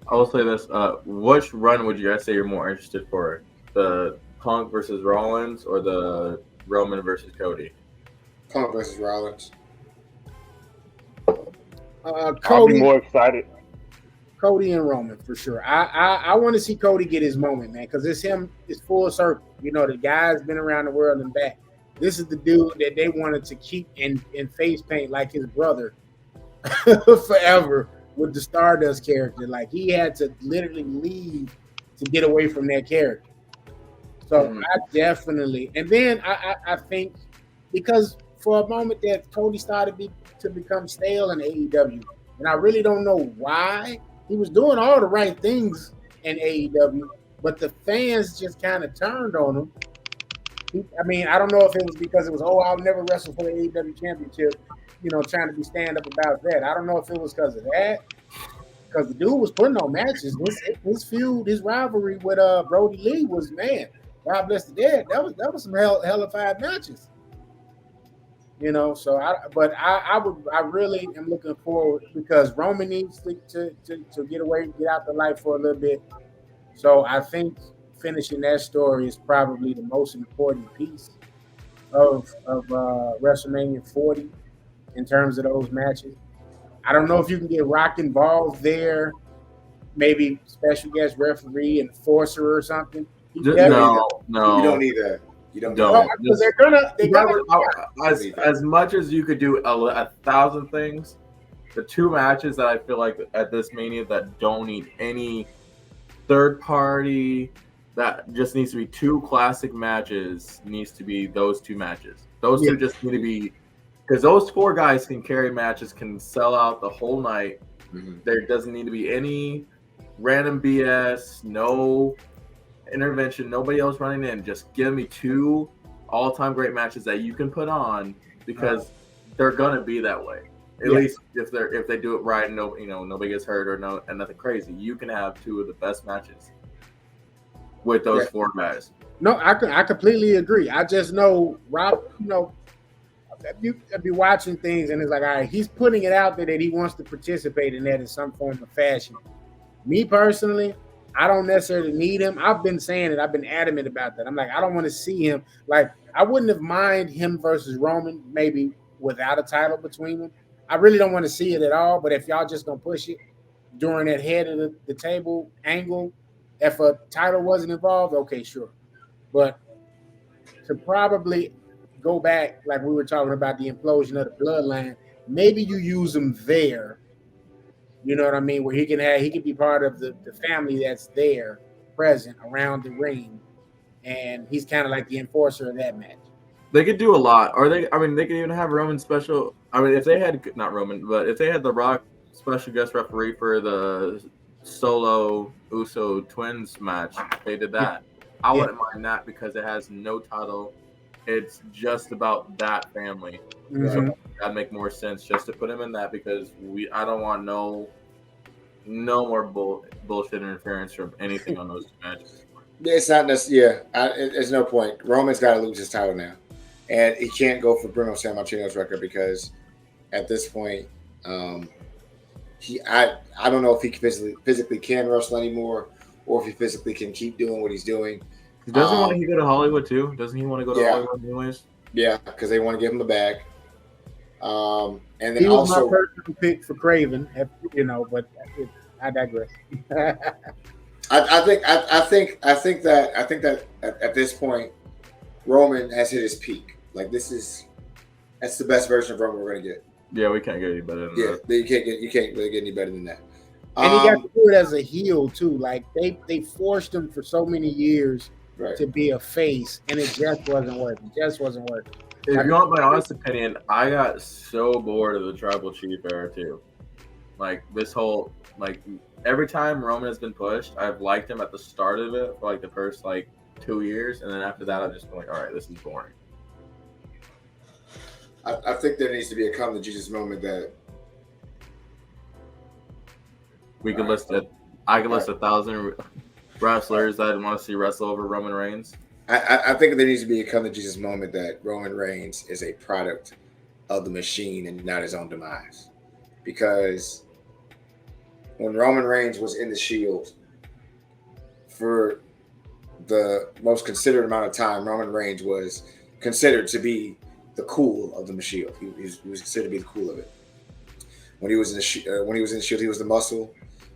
I will say this: which run would you guys say you're more interested for? The Punk versus Rollins or the Roman versus Cody?
Punk versus Rollins.
I'll
Cody,
be more excited.
Cody and Roman for sure. I want to see Cody get his moment, man, because it's full circle. The guy's been around the world and back. This is the dude that they wanted to keep in face paint like his brother forever with the Stardust character. Like he had to literally leave to get away from that character. So I definitely, and then I think because for a moment that Cody started to become stale in AEW, and I really don't know why. He was doing all the right things in AEW, but the fans just kind of turned on him. I don't know if it was because it was, I'll never wrestle for the AEW championship, trying to be stand-up about that. I don't know if it was because of that, because the dude was putting on matches. His feud, his rivalry with Brody Lee was, man, God bless the dead. That was some hellified matches. So I really am looking forward because Roman needs to get away, get out the light for a little bit. So I think finishing that story is probably the most important piece of WrestleMania 40 in terms of those matches. I don't know if you can get Rock involved there, maybe special guest referee, enforcer or something.
No.
You don't need that. You don't.
Because they're gonna
as much as you could do 1,000 things, the two matches that I feel like at this Mania that don't need any third party, that just needs to be two classic matches, needs to be those two matches. Those two just need to be, because those four guys can carry matches, can sell out the whole night. There doesn't need to be any random BS, no intervention, nobody else running in. Just give me two all-time great matches that you can put on, because they're gonna be that way. At least if they do it right and nobody gets hurt and nothing crazy, you can have two of the best matches with those four guys.
No, I completely agree. I just know Rob, I'd be watching things and it's like, all right, he's putting it out there that he wants to participate in that in some form of fashion. Me personally, I don't necessarily need him. I've been saying it. I've been adamant about that. I'm like, I don't want to see him. Like, I wouldn't have mind him versus Roman, maybe without a title between them. I really don't want to see it at all. But if y'all just gonna push it during that head of the table angle, if a title wasn't involved, okay, sure. But to probably go back, like we were talking about the implosion of the bloodline, maybe you use him there. You know what I mean? Where he can be part of the family that's there, present around the ring, and he's kind of like the enforcer of that match.
They could do a lot, or they could even have Roman special. I mean, if they had not Roman, but if they had The Rock special guest referee for the Solo Uso twins match, they did that. I wouldn't mind that because it has no title. It's just about that family. So that'd make more sense just to put him in that, because I don't want no more bullshit interference from anything on those matches.
It's not necessarily. There's no point. Roman's got to lose his title now, and he can't go for Bruno Sammartino's record because at this point, I don't know if he physically can wrestle anymore, or if he physically can keep doing what he's doing.
Doesn't he go to Hollywood too? Doesn't he want to go to Hollywood anyways?
Yeah, because they want to give him the bag. And then
he was
also
my personal pick for Craven, but I digress.
I think that at this point, Roman has hit his peak. Like that's the best version of Roman we're gonna get.
Yeah, we can't get any better than that.
You can't really get any better than that.
And he got to do it as a heel too. Like they forced him for so many years to be a face, and it just wasn't working.
If you want my honest opinion, I got so bored of the Tribal Chief era too. Like this whole every time Roman has been pushed, I've liked him at the start of it for the first 2 years, and then after that I've just been like, all right, this is boring.
I think there needs to be a come to Jesus moment that
we could list it. I could list 1,000 wrestlers that want to see wrestle over Roman Reigns.
I think there needs to be a come to Jesus moment that Roman Reigns is a product of the machine and not his own demise. Because when Roman Reigns was in the Shield for the most considered amount of time, Roman Reigns was considered to be the cool of the Shield. He was considered to be the cool of it. When he was in the Shield, he was the muscle.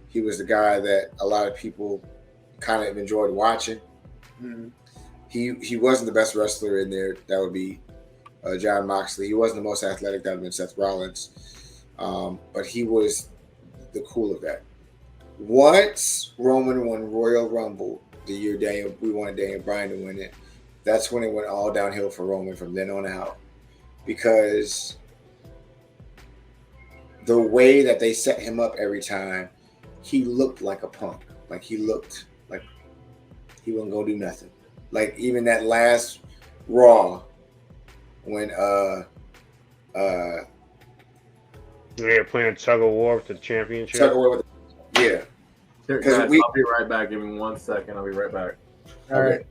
He was the guy that a lot of people kind of enjoyed watching.
Mm-hmm.
He wasn't the best wrestler in there. That would be John Moxley. He wasn't the most athletic. That would have been Seth Rollins. But he was the cool of that. Once Roman won Royal Rumble, the year we wanted Daniel Bryan to win it, that's when it went all downhill for Roman from then on out. Because the way that they set him up every time, he looked like a punk. Like he looked like he wasn't gonna do nothing. Like even that last Raw when
they're playing tug of war with the championship.
Because
I'll be right back. Give me 1 second. I'll be right back.
All right.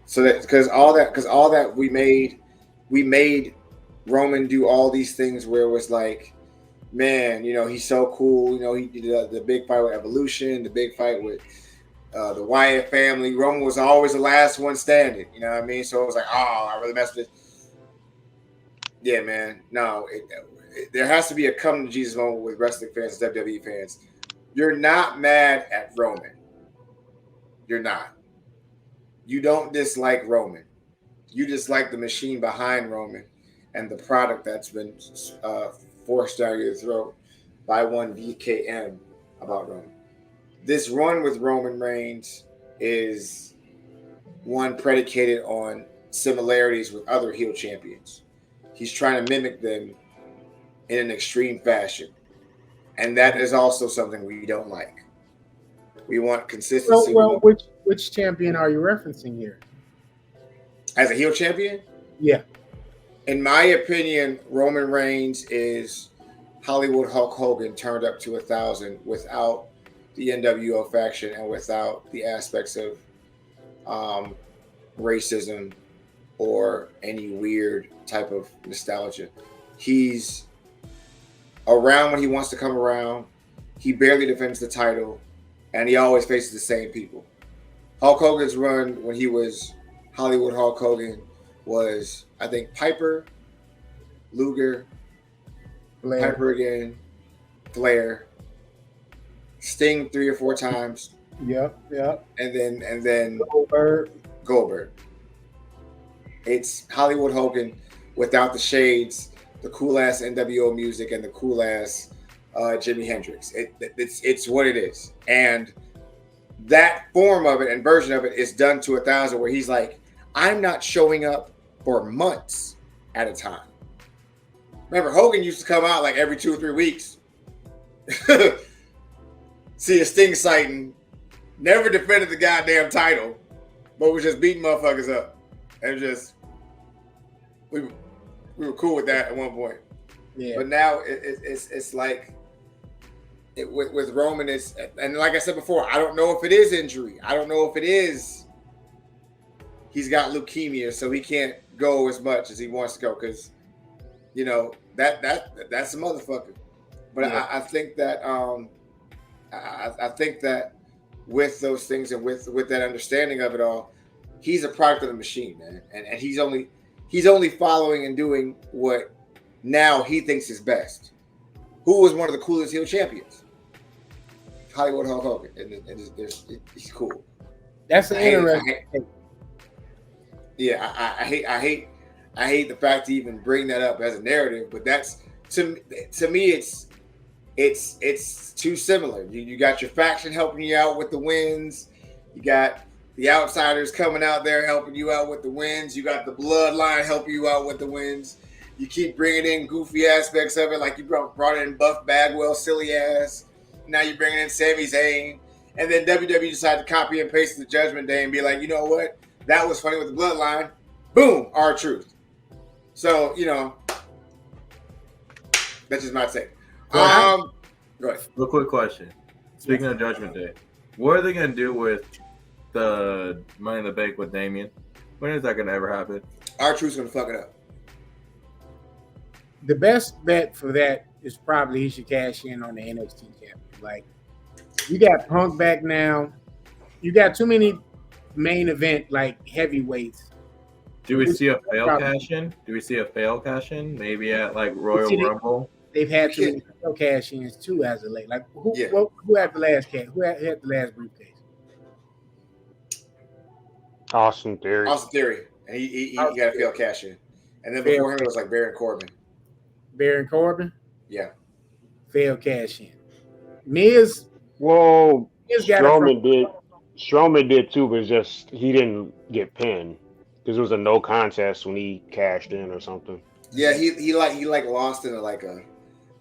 So that because all that we made Roman do all these things where it was like, man, he's so cool. He did the big fight with Evolution, the big fight with the Wyatt family. Roman was always the last one standing. You know what I mean? So it was like, oh, I really messed with this. Yeah, man. No, there has to be a come to Jesus moment with wrestling fans, WWE fans. You're not mad at Roman. You're not. You don't dislike Roman. You dislike the machine behind Roman and the product that's been forced down your throat by one VKM about Roman. This run with Roman Reigns is one predicated on similarities with other heel champions. He's trying to mimic them in an extreme fashion. And that is also something we don't like. We want consistency.
Well, which champion are you referencing here?
As a heel champion?
Yeah.
In my opinion, Roman Reigns is Hollywood Hulk Hogan turned up to 1,000 without the NWO faction and without the aspects of racism or any weird type of nostalgia. He's around when he wants to come around. He barely defends the title, and he always faces the same people. Hulk Hogan's run when he was Hollywood Hulk Hogan was, I think, Piper, Luger,
Flair.
Piper again, Flair, Sting 3 or 4 times.
Yep.
And then
Goldberg.
It's Hollywood Hogan without the shades, the cool ass NWO music, and the cool ass Jimi Hendrix. It's what it is, and that form of it and version of it is done to 1,000, where he's like, I'm not showing up for months at a time. Remember, Hogan used to come out like every 2 or 3 weeks. See a Sting sighting, never defended the goddamn title, but was just beating motherfuckers up. And just, we were cool with that at one point.
Yeah.
But now it's like, with Roman, and like I said before, I don't know if it is injury. I don't know if it is he's got leukemia, so he can't go as much as he wants to go, because that's a motherfucker. But yeah. I think that I think that with those things and with that understanding of it all, he's a product of the machine, man, and he's only following and doing what now he thinks is best. Who was one of the coolest heel champions? Hollywood Hulk Hogan, and he's cool.
That's an interesting.
I hate the fact to even bring that up as a narrative, but that's to me it's too similar. You got your faction helping you out with the wins. You got the outsiders coming out there helping you out with the wins. You got the bloodline helping you out with the wins. You keep bringing in goofy aspects of it, like you brought in Buff Bagwell, silly ass. Now you're bringing in Sami Zayn. And then WWE decided to copy and paste the Judgment Day and be like, you know what? That was funny with the bloodline. Boom, R-Truth. So, that's just my take. Go ahead.
Real quick question. Speaking of Judgment Day, what are they going to do with the Money in the Bank with Damian? When is that going to ever happen?
R-Truth's going to fuck it up.
The best bet for that is probably he should cash in on the NXT champion. Like, you got Punk back now. You got too many main event, like, heavyweights.
Do we see a fail cash in? Maybe at, like, Royal Rumble?
They've had too many fail cash ins, too, as of late. Like, who had the last cash? Who had the last briefcase?
Austin Theory.
And he got a fail cash in. And then before him, it was like Baron Corbin.
Baron Corbin?
Yeah.
Fail cash in. Miz.
Well, Strowman did too, but just he didn't get pinned because it was a no contest when he cashed in or something.
Yeah, he lost in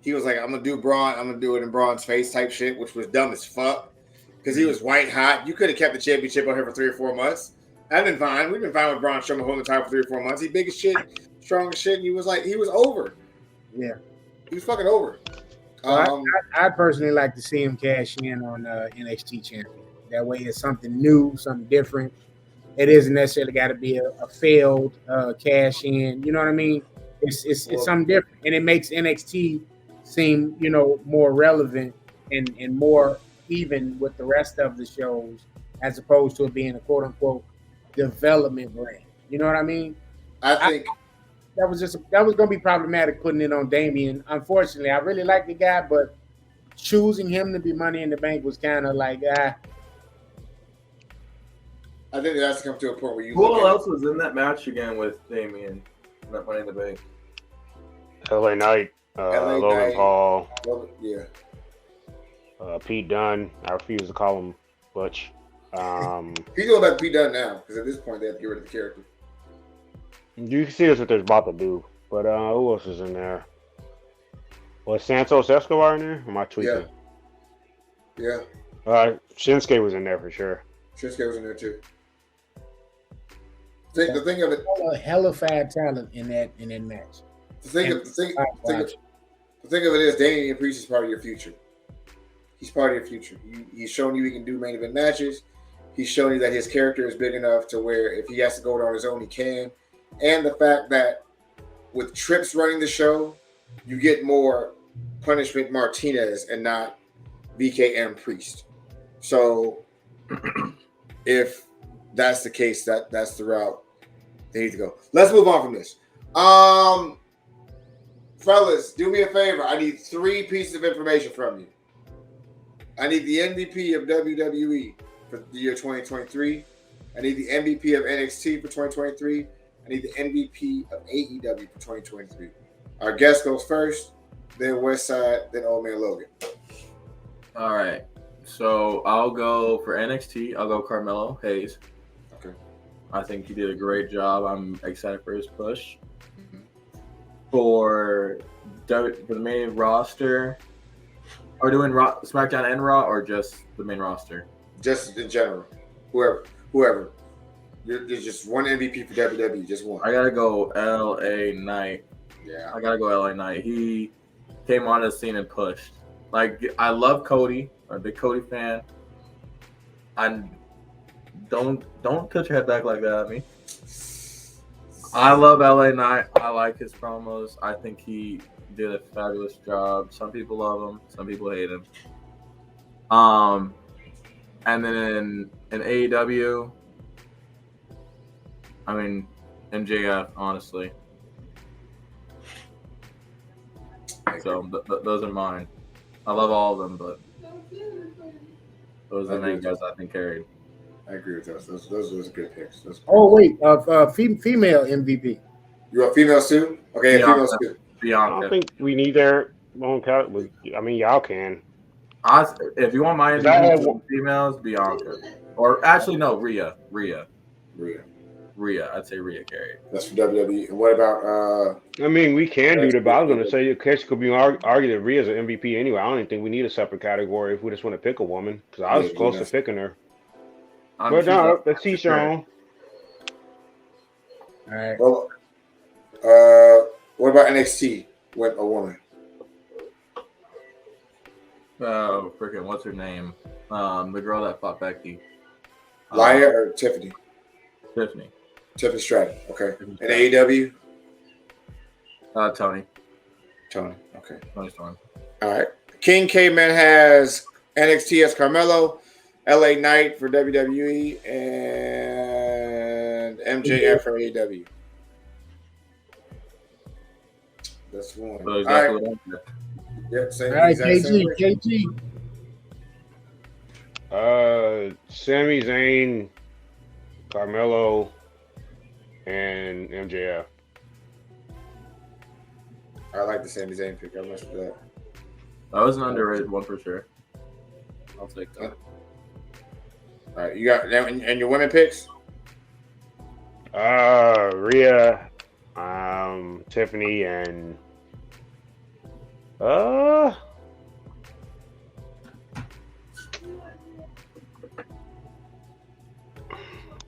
he was like, I'm gonna do Braun, I'm gonna do it in Braun's face type shit, which was dumb as fuck because he was white hot. You could have kept the championship on here for 3 or 4 months. I've been fine. We've been fine with Braun Strowman holding the title for 3 or 4 months. He big as shit, strong as shit, and he was over.
Yeah,
he was fucking over.
I'd personally like to see him cash in on NXT champion. That way, it's something new, something different. It isn't necessarily got to be a failed cash in. You know what I mean? It's something different, and it makes NXT seem more relevant and more even with the rest of the shows, as opposed to it being a quote unquote development brand. You know what I mean?
I think
that was going to be problematic putting it on Damian. Unfortunately, I really like the guy, but choosing him to be Money in the Bank was kind of like
I think that's come to a point where you.
Who else was in that match again with Damian? Not Money in the Bank.
LA Knight.
LA
Logan
Knight.
Paul,
Yeah.
Pete Dunne. I refuse to call him Butch.
He's going back to Pete Dunne now because at this point they have to get rid of the character.
You can see that's what they're about to do. But who else is in there? Was Santos Escobar in there? Or am I tweaking?
Yeah.
Shinsuke was in there for sure.
Shinsuke was in there too. The thing of it,
hella fat talent in that match.
the thing of it is, Damian Priest is part of your future. He's part of your future. He's shown you he can do main event matches. He's shown you that his character is big enough to where if he has to go it on his own, he can. And the fact that with Trips running the show, you get more punishment Martinez and not BKM Priest. So if that's the case, that's the route they need to go. Let's move on from this. Fellas, do me a favor. I need 3 pieces of information from you. I need the MVP of WWE for the year 2023. I need the MVP of NXT for 2023. I need the MVP of AEW for 2023. Our guest goes first, then Westside, then Old Man Logan.
All right. So I'll go for NXT. I'll go Carmelo Hayes.
Okay.
I think he did a great job. I'm excited for his push. For the main roster, are we doing SmackDown and Raw or just the main roster?
Just in general. Whoever. There's just one MVP for WWE, just one.
I gotta go LA Knight.
Yeah.
I gotta go LA Knight. He came on the scene and pushed. Like, I love Cody. I'm a big Cody fan. Don't touch your head back like that at me. I love LA Knight. I like his promos. I think he did a fabulous job. Some people love him. Some people hate him. And then in AEW, I mean, MJF, honestly. So those are mine. I love all of them, but those are the main guys I think carried.
I agree with those. Those are good picks.
Oh wait, female MVP.
You want females too? Okay,
Bianca.
females too.
I don't think we need their own category. I mean, y'all can.
If you want my MVP females, Bianca. Or actually, no, Rhea. I'd say Rhea carried.
That's for WWE. And what about?
I mean, we can do that, but I was going to say your case could be argued that Rhea's an MVP anyway. I don't even think we need a separate category if we just want to pick a woman because I was close to picking her. But no, let's see, Sean.
All right.
Well, what about NXT with a woman?
Oh, freaking, what's her name? The girl that fought Becky.
Laya or Tiffany?
Tiffany
Stratton. Okay. And AEW?
Tony.
Okay.
Tony Storm.
All right. King K-Man has NXT as Carmelo, LA Knight for WWE, and MJF for AEW. That's one.
So exactly
all right. Yep, same.
All right,
exact same way.
KG.
Sami Zayn, Carmelo, and MJF.
I like the Sami Zayn pick. I messed with that.
That was an underrated one for sure. I'll take that.
All right, you got and your women picks?
Rhea, Tiffany, and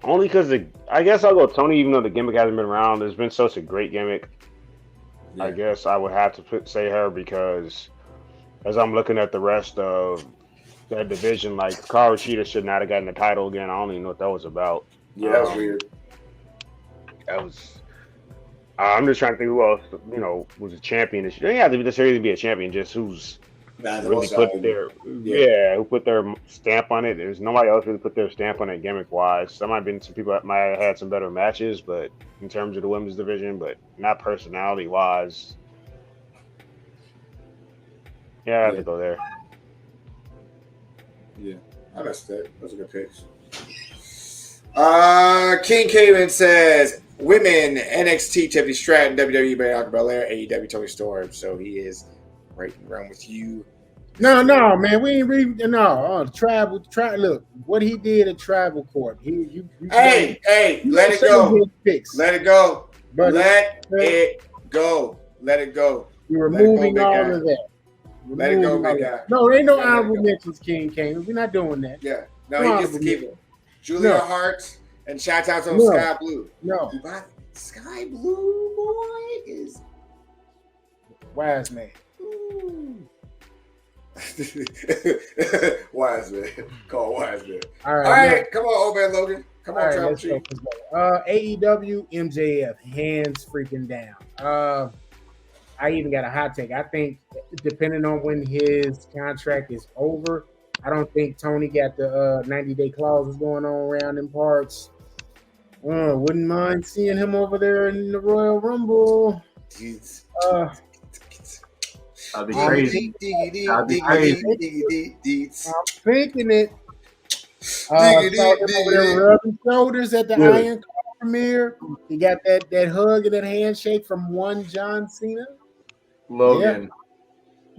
only because I guess I'll go Tony, even though the gimmick hasn't been around. There's been such a great gimmick. Yeah. I guess I would have to say her because as I'm looking at the rest of that division, like Hikaru Shida should not have gotten the title again. I don't even know what that was about.
Yeah, that was weird.
That was. I'm just trying to think who else, was a champion. It doesn't have to necessarily be a champion, just who's really put who put their stamp on it. There's nobody else really put their stamp on it gimmick wise. There might have been some people that might have had some better matches, but in terms of the women's division, but not personality wise. Yeah, I have to go there.
Yeah, that's that. Those are good picks. King Cayman says Women, NXT, Tiffany Stratton, WWE, Bianca Belair, AEW, Toni Storm. So he is right around with you.
No, man, we ain't really travel. Look what he did at Tribal Court.
Hey, let it go. Let it go.
But
Let it go. Let it go.
We're removing all of that.
Let it go, big guy.
No, there ain't no honorable mentions, King Kane. We're not doing that.
Yeah. No, he gets to keep it. Julia Hart and shout out to Sky Blue.
No.
Sky Blue boy is
wise man.
Wise man. Call wise man.
All right,
come on, old man Logan. Come on, Travel Chief.
AEW MJF, hands freaking down. I even got a hot take. I think depending on when his contract is over, I don't think Tony got the 90-day clauses going on around in parts. Wouldn't mind seeing him over there in the Royal Rumble.
That'd be crazy. That'd be crazy.
I'm thinking it. Saw him over there rubbing shoulders at the Iron Claw premiere. He got that hug and that handshake from one John Cena.
Logan,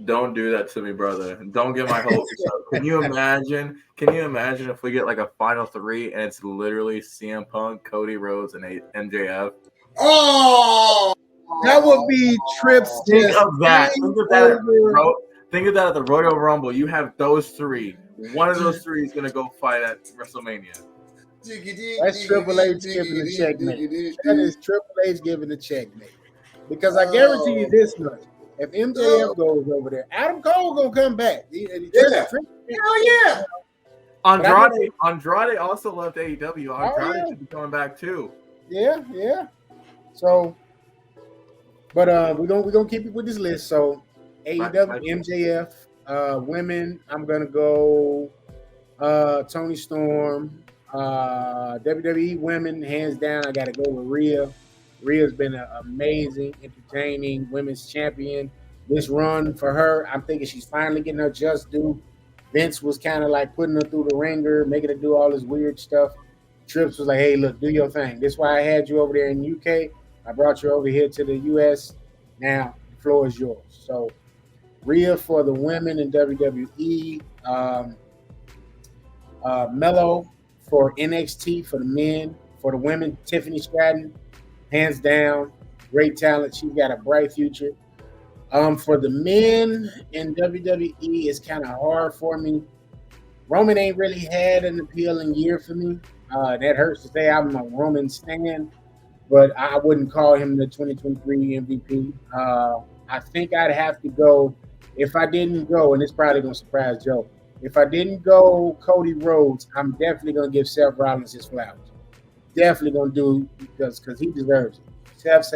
don't do that to me, brother. Don't get my hopes up. Can you imagine if we get like a final 3 and it's literally CM Punk, Cody Rhodes, and MJF?
Oh,
that would be trips.
Think of that. Think of that at the Royal Rumble. You have those 3. One of those 3 is gonna go fight at WrestleMania.
That's Triple H giving the checkmate. That is Triple H giving the checkmate. Because I guarantee you this much: if MJF goes over there, Adam Cole gonna come back.
Hell yeah.
Andrade also left AEW. Andrade should be coming back too.
Yeah. So, but we're gonna keep it with this list. So AEW, MJF, women, I'm gonna go Toni Storm. WWE women, hands down, I gotta go with Rhea. Rhea's been an amazing, entertaining women's champion. This run for her, I'm thinking she's finally getting her just due. Vince was kind of like putting her through the ringer, making her do all this weird stuff. Trips was like, hey, look, do your thing. This is why I had you over there in UK. I brought you over here to the US. Now, the floor is yours. So, Rhea for the women in WWE. Mello for NXT for the men. For the women, Tiffany Stratton. Hands down, great talent. She's got a bright future. For the men in WWE, it's kind of hard for me. Roman ain't really had an appealing year for me. That hurts to say. I'm a Roman stan, but I wouldn't call him the 2023 MVP. I think I'd have to go, if I didn't go, and it's probably going to surprise Joe, if I didn't go Cody Rhodes, I'm definitely going to give Seth Rollins his flowers. Definitely gonna do because he deserves it. Seth's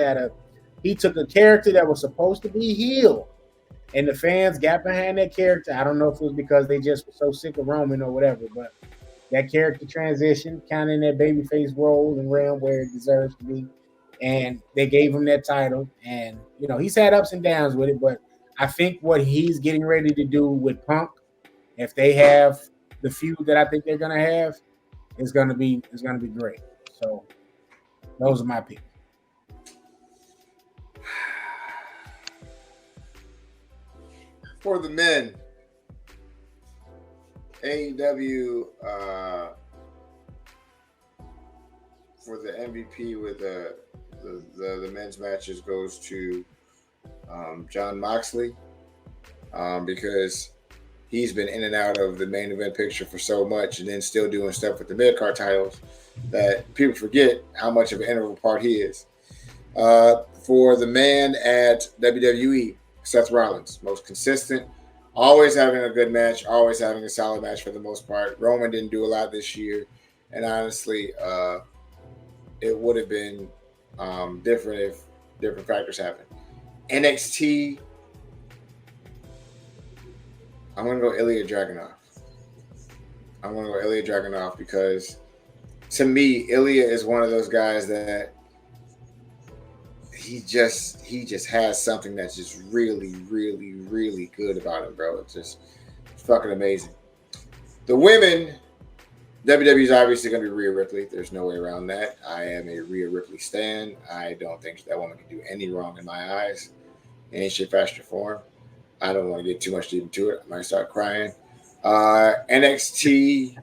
he took a character that was supposed to be heel, and the fans got behind that character. I don't know if it was because they just were so sick of Roman or whatever, but that character transition kind of in that babyface role and realm where it deserves to be, and they gave him that title. And he's had ups and downs with it, but I think what he's getting ready to do with Punk, if they have the feud that I think they're gonna have, is gonna be great. So those are my picks.
For the men, AEW for the MVP with the men's matches goes to Jon Moxley because he's been in and out of the main event picture for so much, and then still doing stuff with the mid-card titles that people forget how much of an integral part he is. For the man at WWE, Seth Rollins, most consistent, always having a good match, always having a solid match for the most part. Roman didn't do a lot this year, and honestly, it would have been different if different factors happened. NXT, I'm going to go Ilya Dragunov. Because to me, Ilya is one of those guys that he just has something that's just really, really, really good about him, bro. It's just fucking amazing. The women, WWE is obviously going to be Rhea Ripley. There's no way around that. I am a Rhea Ripley stan. I don't think that woman can do any wrong in my eyes, in any shape, fashion, or form. I don't want to get too much deep into it. I might start crying. NXT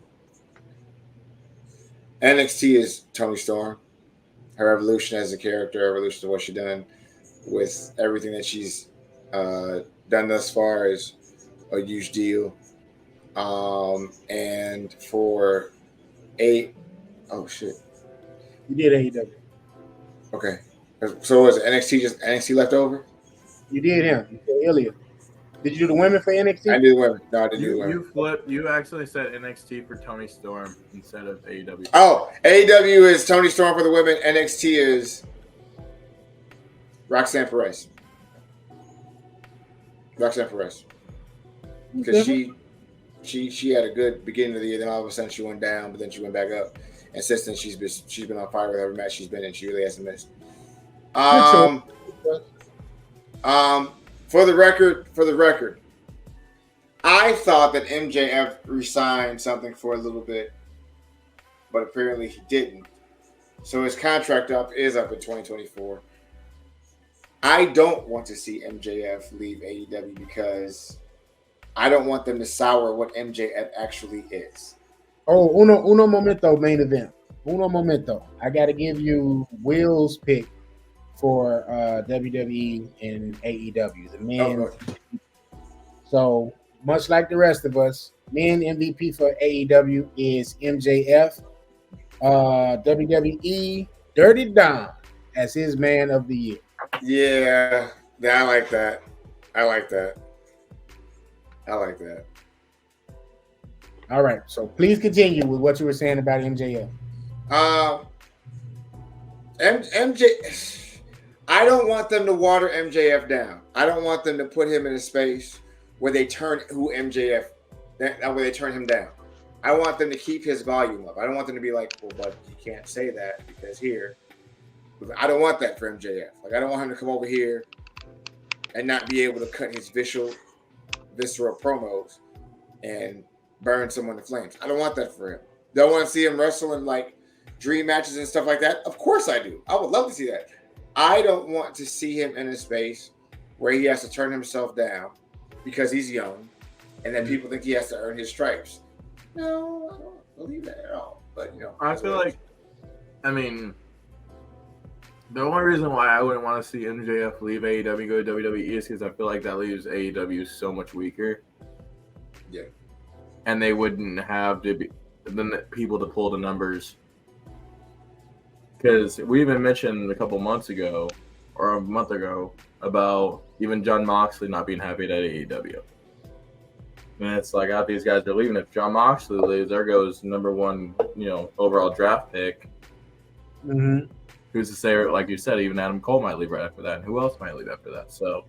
is Toni Storm. Her evolution as a character, her evolution of what she's done with everything that she's done thus far is a huge deal. And for oh shit.
You did AEW.
Okay. So was NXT just NXT left over?
You did him. You said Ilya. Did you do the women for NXT?
I did the women. No, I didn't do the women.
You flipped. You actually said NXT for Toni Storm instead of AEW.
Oh, AEW is Toni Storm for the women. NXT is Roxanne Perez. Because she had a good beginning of the year, then all of a sudden she went down, but then she went back up. And since then she's been on fire with every match she's been in. She really hasn't missed. For the record, I thought that MJF resigned something for a little bit, but apparently he didn't. So his contract is up in 2024. I don't want to see MJF leave AEW because I don't want them to sour what MJF actually is.
Oh, uno momento, main event. Uno momento. I got to give you Will's pick for WWE and AEW. The men. So much like the rest of us, men MVP for AEW is MJF. WWE Dirty Dom as his man of the year.
Yeah, I like that.
All right, so please continue with what you were saying about MJF.
MJ, I don't want them to water MJF down. I don't want them to put him in a space where they turn where they turn him down. I want them to keep his volume up. I don't want them to be like, well, but you can't say that because here. I don't want that for MJF. Like, I don't want him to come over here and not be able to cut his visceral promos and burn someone to flames. I don't want that for him. Do I want to see him wrestle in like dream matches and stuff like that? Of course I do. I would love to see that. I don't want to see him in a space where he has to turn himself down because he's young and then people think he has to earn his stripes. No, I don't believe that at all. But,
I feel like, the only reason why I wouldn't want to see MJF leave AEW, go to WWE is because I feel like that leaves AEW so much weaker.
Yeah.
And they wouldn't have the people to pull the numbers. Because we even mentioned a couple months ago, or a month ago, about even Jon Moxley not being happy at AEW. And it's like, out these guys are leaving. If Jon Moxley leaves, there goes number one, overall draft pick.
Mm-hmm.
Who's to say, like you said, even Adam Cole might leave right after that, and who else might leave after that? So,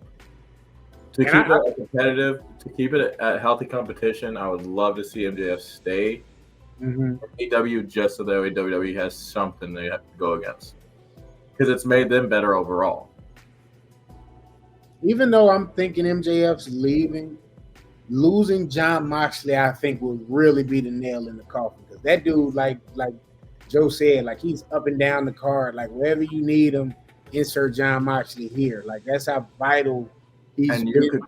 to keep it competitive, to keep it at healthy competition, I would love to see MJF stay AEW just so that WWE has something they have to go against, because it's made them better overall.
Even though I'm thinking MJF's leaving, losing Jon Moxley, I think will really be the nail in the coffin, because that dude, like Joe said, like, he's up and down the card. Like, wherever you need him, insert Jon Moxley here. Like, that's how vital he's been.
You could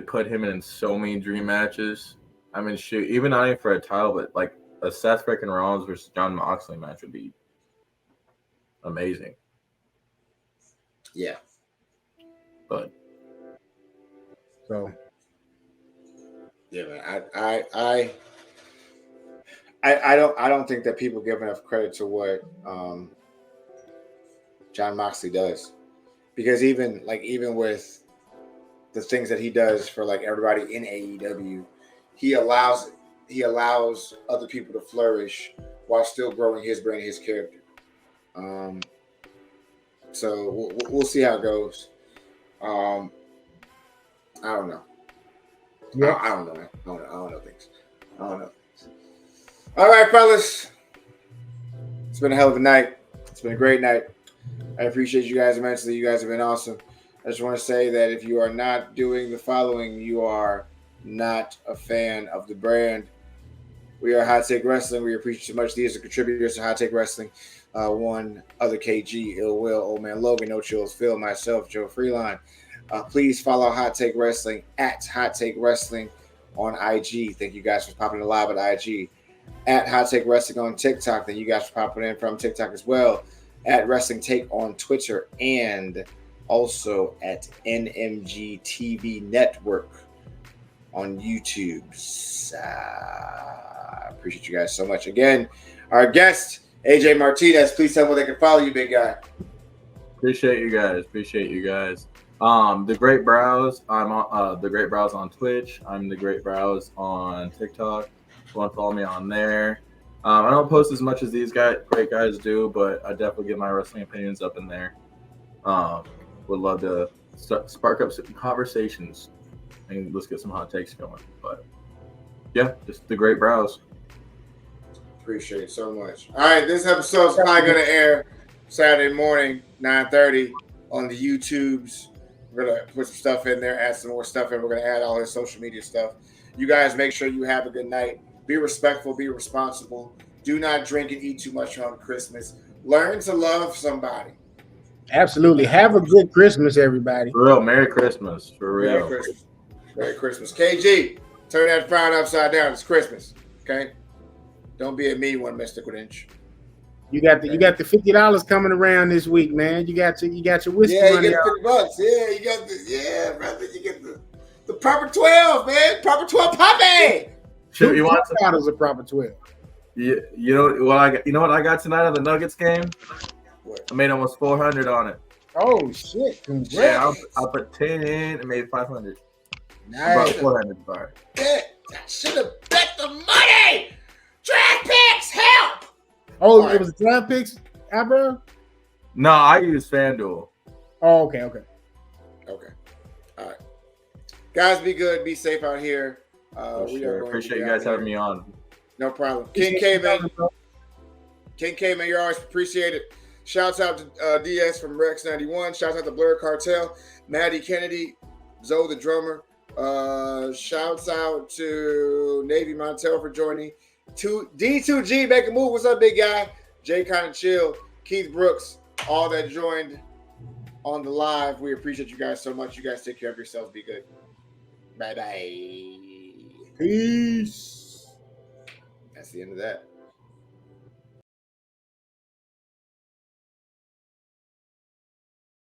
put him in so many dream matches. I mean, shoot, even not even for a title, but like a Seth freaking Rollins versus Jon Moxley match would be amazing.
Yeah.
But
so,
yeah, man, I don't think that people give enough credit to what Jon Moxley does, because even with the things that he does for like everybody in AEW, he allows other people to flourish while still growing his brand, his character. So we'll see how it goes. I don't know. Yeah, I don't know, man. I don't know things. All right, fellas. It's been a hell of a night. It's been a great night. I appreciate you guys immensely. You guys have been awesome. I just want to say that if you are not doing the following, you are not a fan of the brand. We are Hot Take Wrestling. We appreciate you so much. These are contributors to Hot Take Wrestling. One other KG, Ill Will, Old Man Logan, No Chills, Phil, myself, Joe Freeline. Please follow Hot Take Wrestling at Hot Take Wrestling on IG. Thank you guys for popping in live at IG. At Hot Take Wrestling on TikTok. Thank you guys for popping in from TikTok as well. At Wrestling Take on Twitter and also at NMG TV Network on YouTube. I appreciate you guys so much. Again, our guest, AJ Martinez. Please tell them where they can follow you, big guy.
Appreciate you guys. The Great Brows. I'm on The Great Brows on Twitch. I'm The Great Brows on TikTok. If you want to follow me on there. I don't post as much as these great guys do, but I definitely get my wrestling opinions up in there. Would love to spark up some conversations and let's get some hot takes going. But yeah, just The Great Brows.
Appreciate it so much. All right, this episode is probably going to air Saturday morning, 9:30 on the YouTubes. We're going to put some stuff in there, add some more stuff in. We're going to add all his social media stuff. You guys make sure you have a good night. Be respectful, be responsible. Do not drink and eat too much on Christmas. Learn to love somebody.
Absolutely. Have a good Christmas, everybody.
For real, Merry Christmas. For real.
Merry Christmas. Merry Christmas. KG, turn that frown upside down. It's Christmas. Okay? Don't be a mean one, Mr. Quinch.
You got the $50 coming around this week, man. You got your whiskey
Yeah, you
money
get $50. Yeah, you got brother. You get the proper 12, man. Proper 12 poppy.
You want
$2 a proper 12.
You know what I got? You know what I got tonight on the Nuggets game?
What?
I made almost 400 on it.
Oh shit! Congrats.
Yeah, I put 10 in and made 500.
Nice.
About 400. Sorry.
I should have bet the money. Draft picks, help.
Oh,
All
it
right.
was draft picks, bro.
No, I use FanDuel.
Oh, okay.
Okay. All right. Guys, be good. Be safe out here. We are going
Appreciate
to
you
be
guys
out
having
here.
me on.
No problem. King K, man. King K, man, you're always appreciated. Shouts out to DS from Rex 91. Shouts out to Blur Cartel, Maddie Kennedy, Zoe the drummer. Shouts out to Navy Montel for joining. D2G, make a move. What's up, big guy? Jay Kind of Chill, Keith Brooks, all that joined on the live. We appreciate you guys so much. You guys take care of yourselves. Be good. Bye-bye.
Peace.
That's the end of that.